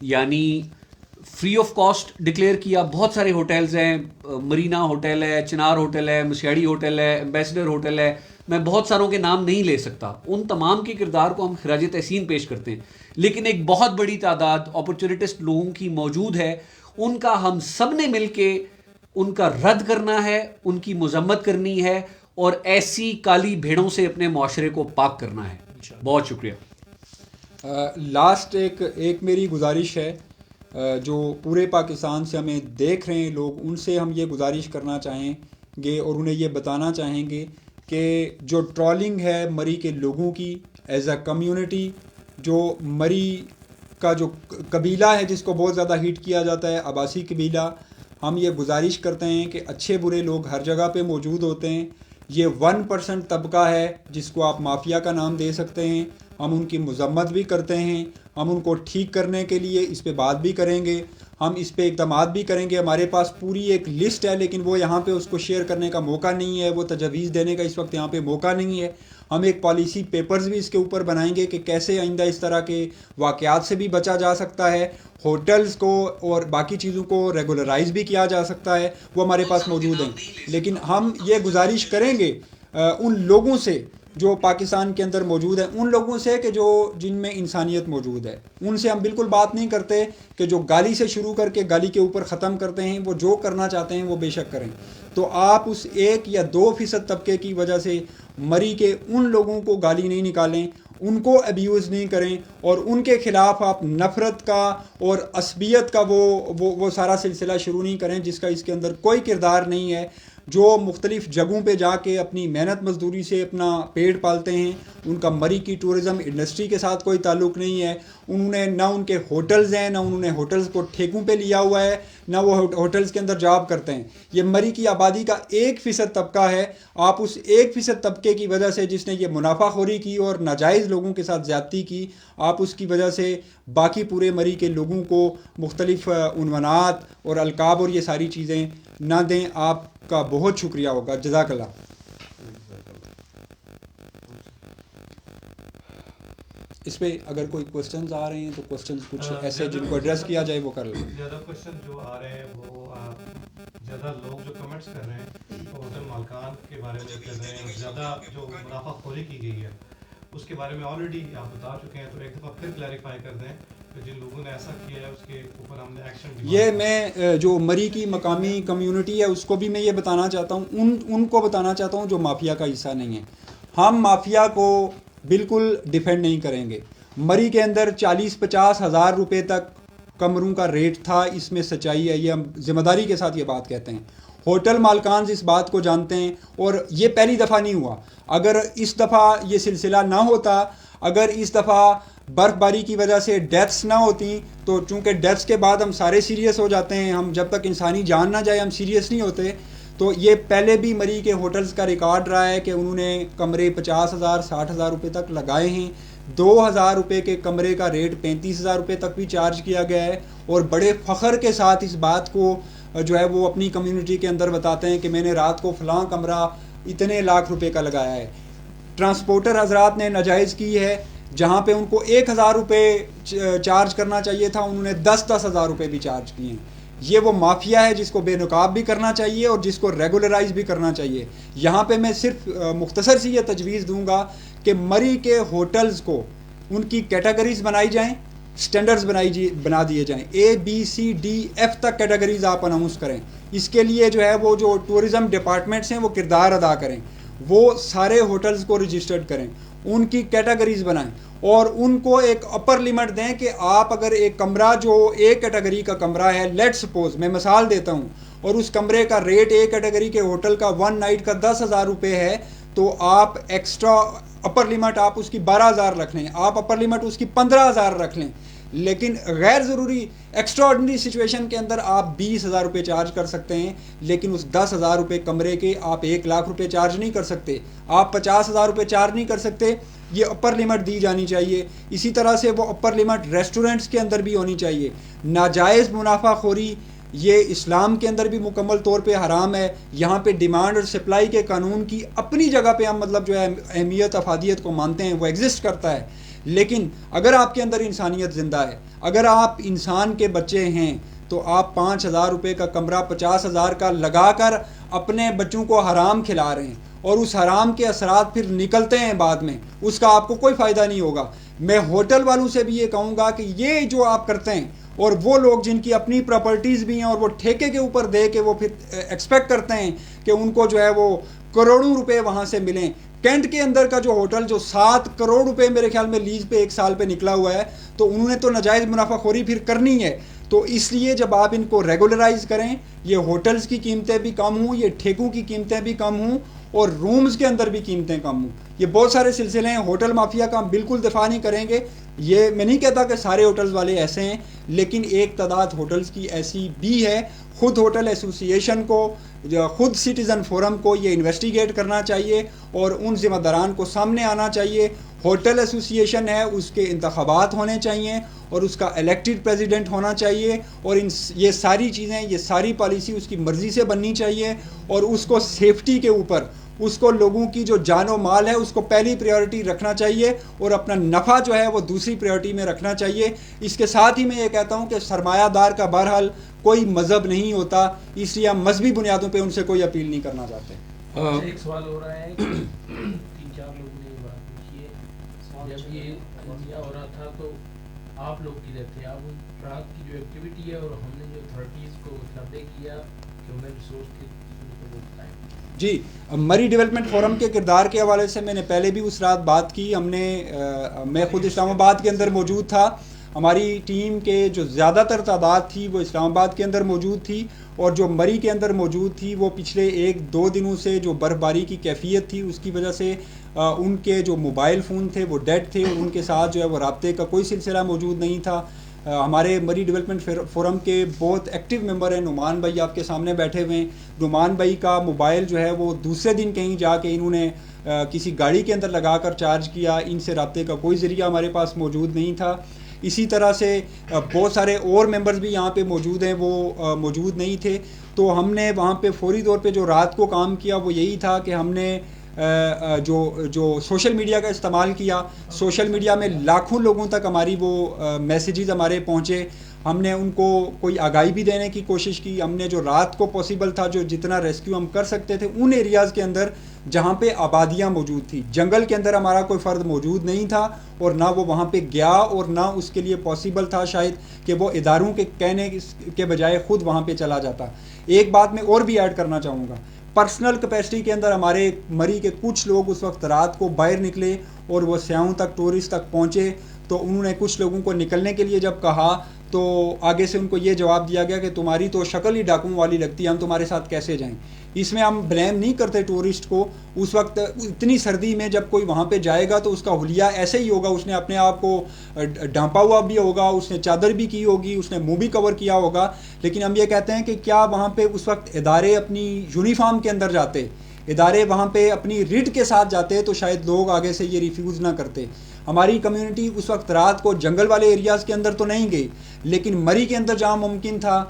یعنی فری آف کاسٹ ڈکلیئر کیا, بہت سارے ہوٹلز ہیں, مرینا ہوٹل ہے, چنار ہوٹل ہے, مسیاڑی ہوٹل ہے, ایمبیسڈر ہوٹل ہے, میں بہت ساروں کے نام نہیں لے سکتا, ان تمام کے کردار کو ہم خراج تحسین پیش کرتے ہیں. لیکن ایک بہت بڑی تعداد اپرچونٹسٹ لوگوں کی موجود ہے, ان کا ہم سب نے مل کے ان کا رد کرنا ہے, ان کی مذمت کرنی ہے اور ایسی کالی بھیڑوں سے اپنے معاشرے کو پاک کرنا ہے. بہت شکریہ. لاسٹ ایک میری گزارش ہے, جو پورے پاکستان سے ہمیں دیکھ رہے ہیں لوگ, ان سے ہم یہ گزارش کرنا چاہیں گے اور انہیں یہ بتانا چاہیں گے کہ جو ٹرولنگ ہے مری کے لوگوں کی ایز اے کمیونٹی, جو مری کا جو قبیلہ ہے جس کو بہت زیادہ ہیٹ کیا جاتا ہے, عباسی قبیلہ, ہم یہ گزارش کرتے ہیں کہ اچھے برے لوگ ہر جگہ پہ موجود ہوتے ہیں. یہ 1% طبقہ ہے جس کو آپ مافیا کا نام دے سکتے ہیں. ہم ان کی مذمت بھی کرتے ہیں, ہم ان کو ٹھیک کرنے کے لیے اس پہ بات بھی کریں گے, ہم اس پہ اقدامات بھی کریں گے. ہمارے پاس پوری ایک لسٹ ہے لیکن وہ یہاں پہ اس کو شیئر کرنے کا موقع نہیں ہے, وہ تجاویز دینے کا اس وقت یہاں پہ موقع نہیں ہے. ہم ایک پالیسی پیپرز بھی اس کے اوپر بنائیں گے کہ کیسے آئندہ اس طرح کے واقعات سے بھی بچا جا سکتا ہے, ہوٹلز کو اور باقی چیزوں کو ریگولرائز بھی کیا جا سکتا ہے. وہ ہمارے پاس موجود ہیں. لیکن ہم یہ گزارش کریں گے ان لوگوں سے جو پاکستان کے اندر موجود ہیں, ان لوگوں سے کہ جن میں انسانیت موجود ہے, ان سے ہم بالکل بات نہیں کرتے کہ جو گالی سے شروع کر کے گالی کے اوپر ختم کرتے ہیں. وہ جو کرنا چاہتے ہیں وہ بے شک کریں. تو آپ اس 1 یا 2% طبقے کی وجہ سے مری کے ان لوگوں کو گالی نہیں نکالیں, ان کو ابیوز نہیں کریں اور ان کے خلاف آپ نفرت کا اور عصبیت کا وہ سارا سلسلہ شروع نہیں کریں جس کا اس کے اندر کوئی کردار نہیں ہے. جو مختلف جگہوں پہ جا کے اپنی محنت مزدوری سے اپنا پیٹ پالتے ہیں, ان کا مری کی ٹورزم انڈسٹری کے ساتھ کوئی تعلق نہیں ہے. انہوں نے نہ ان کے ہوٹلز ہیں, نہ انہوں نے ہوٹلز کو ٹھیکوں پہ لیا ہوا ہے, نہ وہ ہوٹلز کے اندر جاب کرتے ہیں. یہ مری کی آبادی کا 1% طبقہ ہے. آپ اس 1% طبقے کی وجہ سے جس نے یہ منافع خوری کی اور ناجائز لوگوں کے ساتھ زیادتی کی, آپ اس کی وجہ سے باقی پورے مری کے لوگوں کو مختلف عنوانات اور القاب اور یہ ساری چیزیں نہ دیں. آپ کا بہت شکریہ ہوگا. جزاک اللہ. اس پہ اگر کوئی کوسچنز آ رہے ہیں تو کوسچنز کچھ ایسے جن کو ایڈریس کیا جائے وہ کر لیں. زیادہ کوسچن جو آ رہے ہیں وہ زیادہ لوگ جو کمنٹس کر رہے ہیں ہوٹل مالکان کے بارے میں کر رہے ہیں, زیادہ جو منافع خوری کی گئی ہے اس کے بارے میں آلریڈی آپ بتا چکے ہیں. تو ایک دفعہ پھر کلیریفائی کر دیں کہ جن لوگوں نے ایسا کیا ہے اس کے اوپر ہم نے ایکشن. یہ میں جو مری کی مقامی کمیونٹی ہے اس کو بھی میں یہ بتانا چاہتا ہوں, ان کو بتانا چاہتا ہوں جو مافیا کا حصہ نہیں ہے. ہم مافیا کو بالکل ڈیفینڈ نہیں کریں گے. مری کے اندر 40-50 ہزار روپے تک کمروں کا ریٹ تھا, اس میں سچائی ہے, یہ ہم ذمہ داری کے ساتھ یہ بات کہتے ہیں. ہوٹل مالکانز اس بات کو جانتے ہیں اور یہ پہلی دفعہ نہیں ہوا. اگر اس دفعہ یہ سلسلہ نہ ہوتا, اگر اس دفعہ برف باری کی وجہ سے ڈیتھس نہ ہوتی, تو چونکہ ڈیتھس کے بعد ہم سارے سیریس ہو جاتے ہیں, ہم جب تک انسانی جان نہ جائے ہم سیریس نہیں ہوتے. تو یہ پہلے بھی مری کے ہوٹلز کا ریکارڈ رہا ہے کہ انہوں نے کمرے 50,000 60,000 روپے تک لگائے ہیں. 2,000 روپے کے کمرے کا ریٹ 35,000 روپے تک بھی چارج کیا گیا ہے. اور بڑے فخر کے ساتھ اس بات کو جو ہے وہ اپنی کمیونٹی کے اندر بتاتے ہیں کہ میں نے رات کو فلاں کمرہ اتنے لاکھ روپے کا لگایا ہے. ٹرانسپورٹر حضرات نے ناجائز کی ہے, جہاں پہ ان کو 1,000 روپے چارج کرنا چاہیے تھا انہوں نے 10,000 روپے بھی چارج کیے ہیں. یہ وہ مافیا ہے جس کو بے نقاب بھی کرنا چاہیے اور جس کو ریگولرائز بھی کرنا چاہیے. یہاں پہ میں صرف مختصر سی یہ تجویز دوں گا کہ مری کے ہوٹلز کو ان کی کیٹیگریز بنائی جائیں, سٹینڈرز بنا دیے جائیں. ABCDF تک کیٹیگریز آپ اناؤنس کریں. اس کے لیے جو ہے وہ جو ٹورزم ڈپارٹمنٹس ہیں وہ کردار ادا کریں, وہ سارے ہوٹلز کو رجسٹرڈ کریں, ان کی کیٹیگریز بنائیں اور ان کو ایک اپر لیمٹ دیں کہ آپ اگر ایک کمرہ جو ایک کیٹیگری کا کمرہ ہے, لیٹ سپوز میں مثال دیتا ہوں, اور اس کمرے کا ریٹ ایک کیٹیگری کے ہوٹل کا 1 نائٹ کا 10,000 روپے ہے, تو آپ ایکسٹرا اپر لیمٹ آپ اس کی 12,000 رکھ لیں, آپ اپر لیمٹ اس کی 15,000 رکھ لیں. لیکن غیر ضروری ایکسٹرا آرڈنری سچویشن کے اندر آپ 20,000 روپے چارج کر سکتے ہیں، لیکن اس 10,000 روپے کمرے کے آپ 1,00,000 روپے چارج نہیں کر سکتے، آپ 50,000 روپے چارج نہیں کر سکتے. یہ اپر لمٹ دی جانی چاہیے. اسی طرح سے وہ اپر لمٹ ریسٹورنٹس کے اندر بھی ہونی چاہیے. ناجائز منافع خوری یہ اسلام کے اندر بھی مکمل طور پہ حرام ہے. یہاں پہ ڈیمانڈ اور سپلائی کے قانون کی اپنی جگہ پہ ہم مطلب جو ہے اہمیت افادیت کو مانتے ہیں، وہ ایگزسٹ کرتا ہے. لیکن اگر آپ کے اندر انسانیت زندہ ہے، اگر آپ انسان کے بچے ہیں، تو آپ 5,000 روپے کا کمرہ 50,000 کا لگا کر اپنے بچوں کو حرام کھلا رہے ہیں، اور اس حرام کے اثرات پھر نکلتے ہیں بعد میں، اس کا آپ کو کوئی فائدہ نہیں ہوگا. میں ہوٹل والوں سے بھی یہ کہوں گا کہ یہ جو آپ کرتے ہیں، اور وہ لوگ جن کی اپنی پراپرٹیز بھی ہیں اور وہ ٹھیکے کے اوپر دے کے وہ پھر ایکسپیکٹ کرتے ہیں کہ ان کو جو ہے وہ کروڑوں روپے وہاں سے ملیں. کینٹ کے اندر کا جو ہوٹل جو 7 کروڑ روپے میرے خیال میں لیز پہ 1 سال پہ نکلا ہوا ہے، تو انہوں نے تو ناجائز منافع خوری پھر کرنی ہے. تو اس لیے جب آپ ان کو ریگولرائز کریں، یہ ہوٹلز کی قیمتیں بھی کم ہوں، یہ ٹھیکوں کی قیمتیں بھی کم ہوں، اور رومز کے اندر بھی قیمتیں کم ہوں. یہ بہت سارے سلسلے ہیں. ہوٹل مافیا کا ہم بالکل دفاع نہیں کریں گے. یہ میں نہیں کہتا کہ سارے ہوٹلز والے ایسے ہیں، لیکن ایک تعداد ہوٹلز کی ایسی بھی ہے. خود ہوٹل ایسوسی ایشن کو، خود سٹیزن فورم کو یہ انویسٹیگیٹ کرنا چاہیے اور ان ذمہ داران کو سامنے آنا چاہیے. ہوٹل ایسوسی ایشن ہے، اس کے انتخابات ہونے چاہیے اور اس کا الیکٹڈ پریزیڈنٹ ہونا چاہیے، اور یہ ساری چیزیں، یہ ساری پالیسی اس کی مرضی سے بننی چاہیے، اور اس کو سیفٹی کے اوپر، اس کو لوگوں کی جو جان و مال ہے اس کو پہلی پریورٹی رکھنا چاہیے، اور اپنا نفع جو ہے وہ دوسری پریورٹی میں رکھنا چاہیے. اس کے ساتھ ہی میں یہ کہتا ہوں کہ سرمایہ دار کا بہرحال کوئی مذہب نہیں ہوتا، اس لیے ہم مذہبی بنیادوں پہ ان سے کوئی اپیل نہیں کرنا چاہتے. ایک سوال ہو رہا ہے کہ 3-4 لوگوں نے یہ بات پوچھی ہے، جب یہ عملیہ ہو رہا تھا تو آپ لوگ کدھر تھے؟ آپ رات کی جو ایکٹیویٹی ہے اور ہم نے جو اتھارٹیز کو سروے کیا ہیومن ریسورس کے جی، مری ڈیولپمنٹ فورم کے کردار کے حوالے سے میں نے پہلے بھی اس رات بات کی. میں خود اسلام آباد کے اندر موجود تھا. ہماری ٹیم کے جو زیادہ تر تعداد تھی وہ اسلام آباد کے اندر موجود تھی، اور جو مری کے اندر موجود تھی وہ پچھلے 1-2 دنوں سے جو برف باری کی کیفیت تھی اس کی وجہ سے ان کے جو موبائل فون تھے وہ ڈیڈ تھے، اور ان کے ساتھ جو ہے وہ رابطے کا کوئی سلسلہ موجود نہیں تھا. ہمارے مری ڈیولپمنٹ فورم کے بہت ایکٹیو ممبر ہیں. نعمان بھائی آپ کے سامنے بیٹھے ہوئے ہیں. نعمان بھائی کا موبائل جو ہے وہ دوسرے دن کہیں جا کے انہوں نے کسی گاڑی کے اندر لگا کر چارج کیا. ان سے رابطے کا کوئی ذریعہ ہمارے پاس موجود نہیں تھا. اسی طرح سے بہت سارے اور ممبرز بھی یہاں پہ موجود ہیں، وہ موجود نہیں تھے. تو ہم نے وہاں پہ فوری طور پہ جو رات کو کام کیا وہ یہی تھا کہ ہم نے جو سوشل میڈیا کا استعمال کیا. سوشل میڈیا میں لاکھوں لوگوں تک ہماری وہ میسیجز ہمارے پہنچے. ہم نے ان کو کوئی آگاہی بھی دینے کی کوشش کی. ہم نے جو رات کو پاسبل تھا، جو جتنا ریسکیو ہم کر سکتے تھے ان ایریاز کے اندر جہاں پہ آبادیاں موجود تھی. جنگل کے اندر ہمارا کوئی فرد موجود نہیں تھا، اور نہ وہ وہاں پہ گیا، اور نہ اس کے لیے پاسبل تھا شاید کہ وہ اداروں کے کہنے کے بجائے خود وہاں پہ چلا جاتا. ایک بات میں اور بھی ایڈ کرنا چاہوں گا. پرسنل کیپیسٹی کے اندر ہمارے مری کے کچھ لوگ اس وقت رات کو باہر نکلے اور وہ سیاحوں تک، ٹورسٹ تک پہنچے. تو انہوں نے کچھ لوگوں کو نکلنے کے لیے جب کہا تو آگے سے ان کو یہ جواب دیا گیا کہ تمہاری تو شکل ہی ڈاکوؤں والی لگتی ہے، ہم تمہارے ساتھ کیسے جائیں. اس میں ہم بلیم نہیں کرتے ٹورسٹ کو. اس وقت اتنی سردی میں جب کوئی وہاں پہ جائے گا تو اس کا حلیہ ایسے ہی ہوگا، اس نے اپنے آپ کو ڈھانپا ہوا بھی ہوگا، اس نے چادر بھی کی ہوگی، اس نے منہ بھی کور کیا ہوگا. لیکن ہم یہ کہتے ہیں کہ کیا وہاں پہ اس وقت ادارے اپنی یونیفارم کے اندر جاتے، ادارے وہاں پہ اپنی ریڈ کے ساتھ جاتے تو شاید لوگ آگے سے یہ ریفیوز نہ کرتے. ہماری کمیونٹی اس وقت رات کو جنگل والے ایریاز کے اندر تو نہیں گئی، لیکن مری کے اندر جہاں ممکن تھا،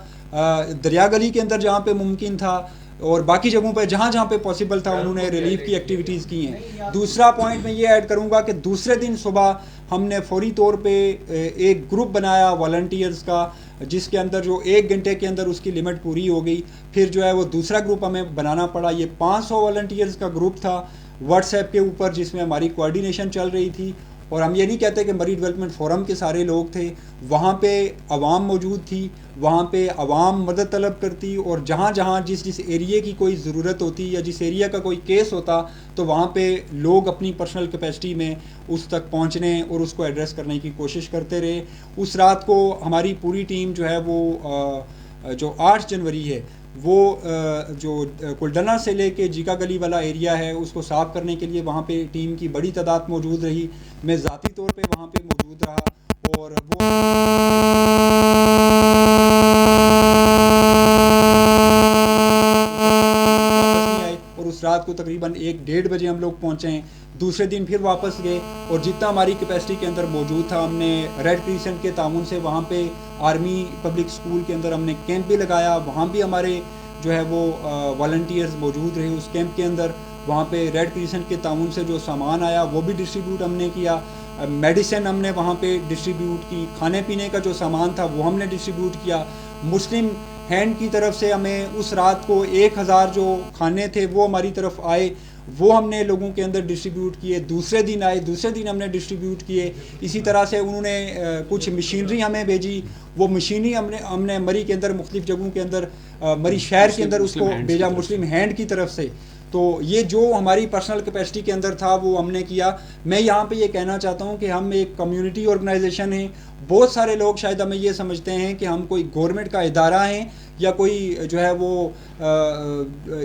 دریا گلی کے اندر جہاں پہ ممکن تھا، اور باقی جگہوں پہ جہاں پہ پاسبل تھا انہوں نے ریلیف کی ایکٹیویٹیز کی ہیں. دوسرا پوائنٹ میں یہ ایڈ کروں گا کہ دوسرے دن صبح ہم نے فوری طور پہ ایک گروپ بنایا والنٹیئرز کا، جس کے اندر جو 1 گھنٹے کے اندر اس کی لمٹ پوری ہو گئی. پھر جو ہے وہ دوسرا گروپ ہمیں بنانا پڑا. یہ 500 والنٹیئرز کا گروپ تھا واٹس ایپ کے اوپر، جس میں ہماری کوآرڈینیشن چل رہی تھی. اور ہم یہ نہیں کہتے کہ مری ڈیولپمنٹ فورم کے سارے لوگ تھے، وہاں پہ عوام موجود تھی، وہاں پہ عوام مدد طلب کرتی، اور جہاں جس ایریے کی کوئی ضرورت ہوتی یا جس ایریا کا کوئی کیس ہوتا تو وہاں پہ لوگ اپنی پرسنل کیپیسٹی میں اس تک پہنچنے اور اس کو ایڈریس کرنے کی کوشش کرتے رہے. اس رات کو ہماری پوری ٹیم جو ہے وہ جو 8 جنوری ہے وہ جو کلڈنا سے لے کے جیکا گلی والا ایریا ہے اس کو صاف کرنے کے لیے وہاں پہ ٹیم کی بڑی تعداد موجود رہی. میں ذاتی طور پہ وہاں پہ موجود رہا اور وہ واپس نہیں آئے اور اس رات کو تقریباً 1-1:30 بجے ہم لوگ پہنچے ہیں. دوسرے دن پھر واپس گئے اور جتنا ہماری کیپیسٹی کے اندر موجود تھا ہم نے ریڈ کریسنٹ کے تعاون سے وہاں پہ آرمی پبلک اسکول کے اندر ہم نے کیمپ بھی لگایا. وہاں بھی ہمارے جو ہے وہ والنٹیئرز موجود رہے اس کیمپ کے اندر. وہاں پہ ریڈ کریسنٹ کے تعاون سے جو سامان آیا وہ بھی ڈسٹریبیوٹ ہم نے کیا. میڈیسن ہم نے وہاں پہ ڈسٹریبیوٹ کی. کھانے پینے کا جو سامان تھا وہ ہم نے ڈسٹریبیوٹ کیا. مسلم ہینڈ کی طرف سے ہمیں اس رات کو 1000 جو کھانے تھے وہ ہماری طرف آئے, وہ ہم نے لوگوں کے اندر ڈسٹریبیوٹ کیے. دوسرے دن آئے, دوسرے دن ہم نے ڈسٹریبیوٹ کیے. اسی طرح سے انہوں نے کچھ مشینری ہمیں بھیجی, وہ مشینری ہم نے مری کے اندر مختلف جگہوں کے اندر مری شہر کے اندر اس کو بھیجا مسلم ہینڈ کی طرف سے. تو یہ جو ہماری پرسنل کیپیسٹی کے اندر تھا وہ ہم نے کیا. میں یہاں پہ یہ کہنا چاہتا ہوں کہ ہم ایک کمیونٹی آرگنائزیشن ہیں. بہت سارے لوگ شاید ہمیں یہ سمجھتے ہیں کہ ہم کوئی گورنمنٹ کا ادارہ ہیں یا کوئی جو ہے وہ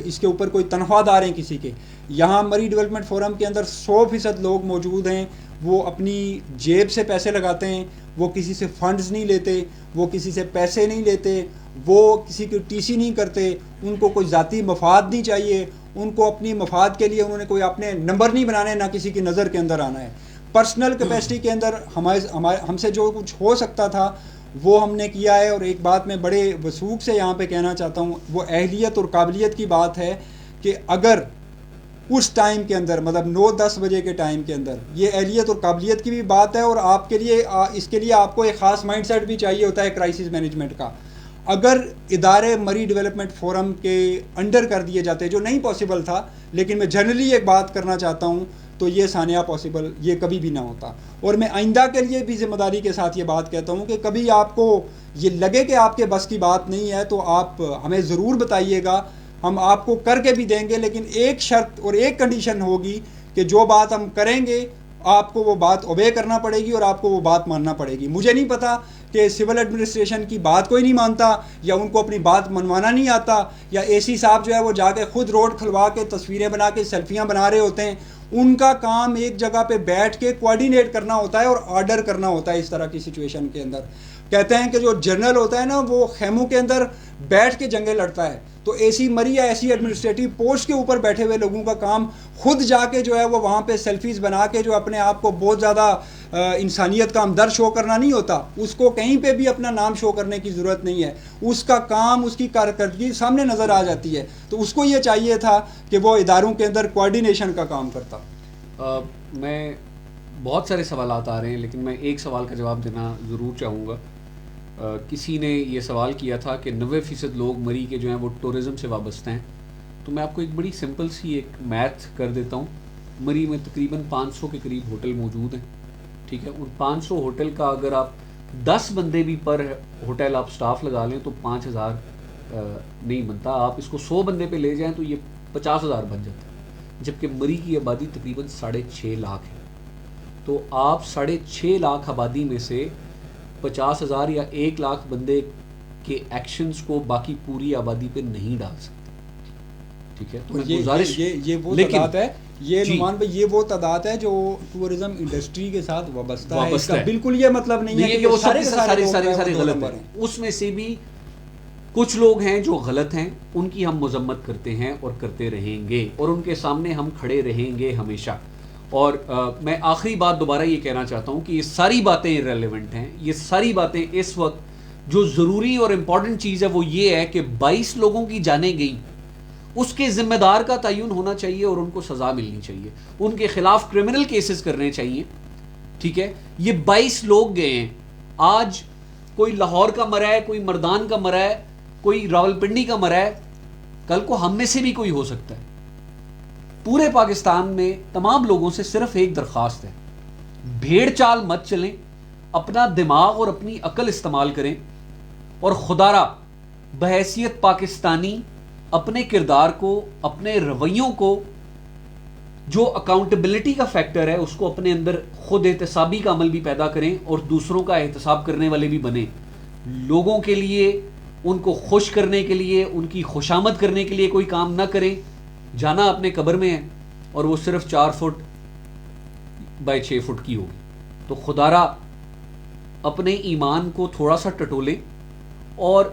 اس کے اوپر کوئی تنخواہ دار ہیں کسی کے. یہاں مری ڈیولپمنٹ فورم کے اندر 100% لوگ موجود ہیں. وہ اپنی جیب سے پیسے لگاتے ہیں, وہ کسی سے فنڈز نہیں لیتے, وہ کسی سے پیسے نہیں لیتے, وہ کسی کی ٹی سی نہیں کرتے. ان کو کوئی ذاتی مفاد نہیں چاہیے, ان کو اپنی مفاد کے لیے انہوں نے کوئی اپنے نمبر نہیں بنانے, نہ کسی کی نظر کے اندر آنا ہے. پرسنل کیپیسٹی کے اندر ہم سے جو کچھ ہو سکتا تھا وہ ہم نے کیا ہے. اور ایک بات میں بڑے وثوق سے یہاں پہ کہنا چاہتا ہوں, وہ اہلیت اور قابلیت کی بات ہے کہ اگر اس ٹائم کے اندر مطلب 9-10 بجے کے ٹائم کے اندر, یہ اہلیت اور قابلیت کی بھی بات ہے, اور آپ کے لیے اس کے لیے آپ کو ایک خاص مائنڈ سیٹ بھی چاہیے ہوتا ہے کرائسس مینجمنٹ کا. اگر ادارے مری ڈیولپمنٹ فورم کے انڈر کر دیے جاتے, جو نہیں پاسبل تھا, لیکن میں جنرلی ایک بات کرنا چاہتا ہوں, تو یہ ثانیہ پاسبل یہ کبھی بھی نہ ہوتا. اور میں آئندہ کے لیے بھی ذمہ داری کے ساتھ یہ بات کہتا ہوں کہ کبھی آپ کو یہ لگے کہ آپ کے بس کی بات نہیں ہے تو آپ ہمیں ضرور بتائیے گا, ہم آپ کو کر کے بھی دیں گے. لیکن ایک شرط اور ایک کنڈیشن ہوگی کہ جو بات ہم کریں گے آپ کو وہ بات اوبے کرنا پڑے گی اور آپ کو وہ بات ماننا پڑے گی. مجھے نہیں پتا کہ سول ایڈمنسٹریشن کی بات کوئی نہیں مانتا, یا ان کو اپنی بات منوانا نہیں آتا, یا اے سی صاحب جو ہے وہ جا کے خود روڈ کھلوا کے تصویریں بنا کے سیلفیاں بنا رہے ہوتے ہیں. ان کا کام ایک جگہ پہ بیٹھ کے کوآرڈینیٹ کرنا ہوتا ہے اور آرڈر کرنا ہوتا ہے. اس طرح کی سچویشن کے اندر کہتے ہیں کہ جو جنرل ہوتا ہے نا وہ خیموں کے اندر بیٹھ کے جنگیں لڑتا ہے, تو ایسی مری یا ایسی ایڈمنسٹریٹو پوسٹ کے اوپر بیٹھے ہوئے لوگوں کا کام خود جا کے جو ہے وہ وہاں پہ سیلفیز بنا کے جو اپنے آپ کو بہت زیادہ انسانیت کا ہمدرد شو کرنا نہیں ہوتا. اس کو کہیں پہ بھی اپنا نام شو کرنے کی ضرورت نہیں ہے. اس کا کام, اس کی کارکردگی سامنے نظر آ جاتی ہے. تو اس کو یہ چاہیے تھا کہ وہ اداروں کے اندر کوآرڈینیشن کا کام کرتا. میں بہت سارے سوالات آ رہے ہیں, لیکن میں ایک سوال کا جواب دینا ضرور چاہوں گا. کسی نے یہ سوال کیا تھا کہ 90% لوگ مری کے جو ہیں وہ ٹورزم سے وابستہ ہیں. تو میں آپ کو ایک بڑی سمپل سی ایک میتھ کر دیتا ہوں. مری میں تقریباً 500 کے قریب ہوٹل موجود ہیں, ٹھیک ہے. ان 500 ہوٹل کا اگر آپ 10 بندے بھی پر ہوٹل آپ سٹاف لگا لیں تو 5000 نہیں بنتا. آپ اس کو 100 بندے پہ لے جائیں تو یہ 50,000 بن جاتا ہے, جبکہ مری کی آبادی تقریباً 6.5 لاکھ ہے. تو آپ 6.5 لاکھ آبادی میں سے 50,000 یا 1 لاکھ بندے کے ایکشنز کو باقی پوری آبادی پہ نہیں ڈال سکتے, ٹھیک ہے. تو میں گزارش یہ وہ تعداد ہے, یہ نعمان بھائی یہ وہ تعداد ہے جو ٹورزم انڈسٹری کے ساتھ وابستہ ہے. اس کا بالکل یہ مطلب نہیں ہے کہ وہ سارے غلط ہیں. اس میں سے بھی کچھ لوگ ہیں جو غلط ہیں, ان کی ہم مذمت کرتے ہیں اور کرتے رہیں گے, اور ان کے سامنے ہم کھڑے رہیں گے ہمیشہ. اور میں آخری بات دوبارہ یہ کہنا چاہتا ہوں کہ یہ ساری باتیں ریلیونٹ ہیں. یہ ساری باتیں اس وقت جو ضروری اور امپورٹنٹ چیز ہے وہ یہ ہے کہ 22 لوگوں کی جانیں گئیں, اس کے ذمہ دار کا تعین ہونا چاہیے اور ان کو سزا ملنی چاہیے. ان کے خلاف کرمنل کیسز کرنے چاہیے, ٹھیک ہے. یہ 22 لوگ گئے ہیں. آج کوئی لاہور کا مرا ہے, کوئی مردان کا مرا ہے, کوئی راولپنڈی کا مرا ہے, کل کو ہم میں سے بھی کوئی ہو سکتا ہے. پورے پاکستان میں تمام لوگوں سے صرف ایک درخواست ہے, بھیڑ چال مت چلیں, اپنا دماغ اور اپنی عقل استعمال کریں, اور خدا را بحیثیت پاکستانی اپنے کردار کو, اپنے رویوں کو, جو اکاؤنٹیبلٹی کا فیکٹر ہے اس کو اپنے اندر خود احتسابی کا عمل بھی پیدا کریں, اور دوسروں کا احتساب کرنے والے بھی بنیں. لوگوں کے لیے, ان کو خوش کرنے کے لیے, ان کی خوشامد کرنے کے لیے کوئی کام نہ کریں. جانا اپنے قبر میں ہے اور وہ صرف 4 فٹ بائی 6 فٹ کی ہوگی. تو خدا را اپنے ایمان کو تھوڑا سا ٹٹولیں, اور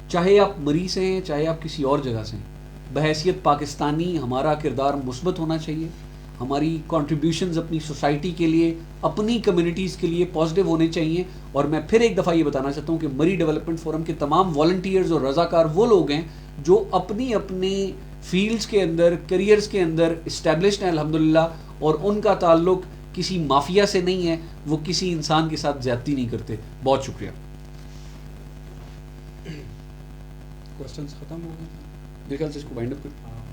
چاہے آپ مری سے ہیں چاہے آپ کسی اور جگہ سے ہیں, بحیثیت پاکستانی ہمارا کردار مثبت ہونا چاہیے, ہماری کنٹریبیوشنز اپنی سوسائٹی کے لیے, اپنی کمیونٹیز کے لیے پازیٹیو ہونے چاہیے. اور میں پھر ایک دفعہ یہ بتانا چاہتا ہوں کہ مری ڈیولپمنٹ فورم کے تمام والنٹیئرز اور رضاکار وہ لوگ ہیں جو اپنی اپنی فیلڈز کے اندر, کیریئرز کے اندر اسٹیبلشڈ ہیں الحمدللہ, اور ان کا تعلق کسی مافیا سے نہیں ہے, وہ کسی انسان کے ساتھ زیادتی نہیں کرتے. بہت شکریہ. کوسچنس ختم ہو گئے. میرے خیال سے اس کو وائنڈ اپ کریں.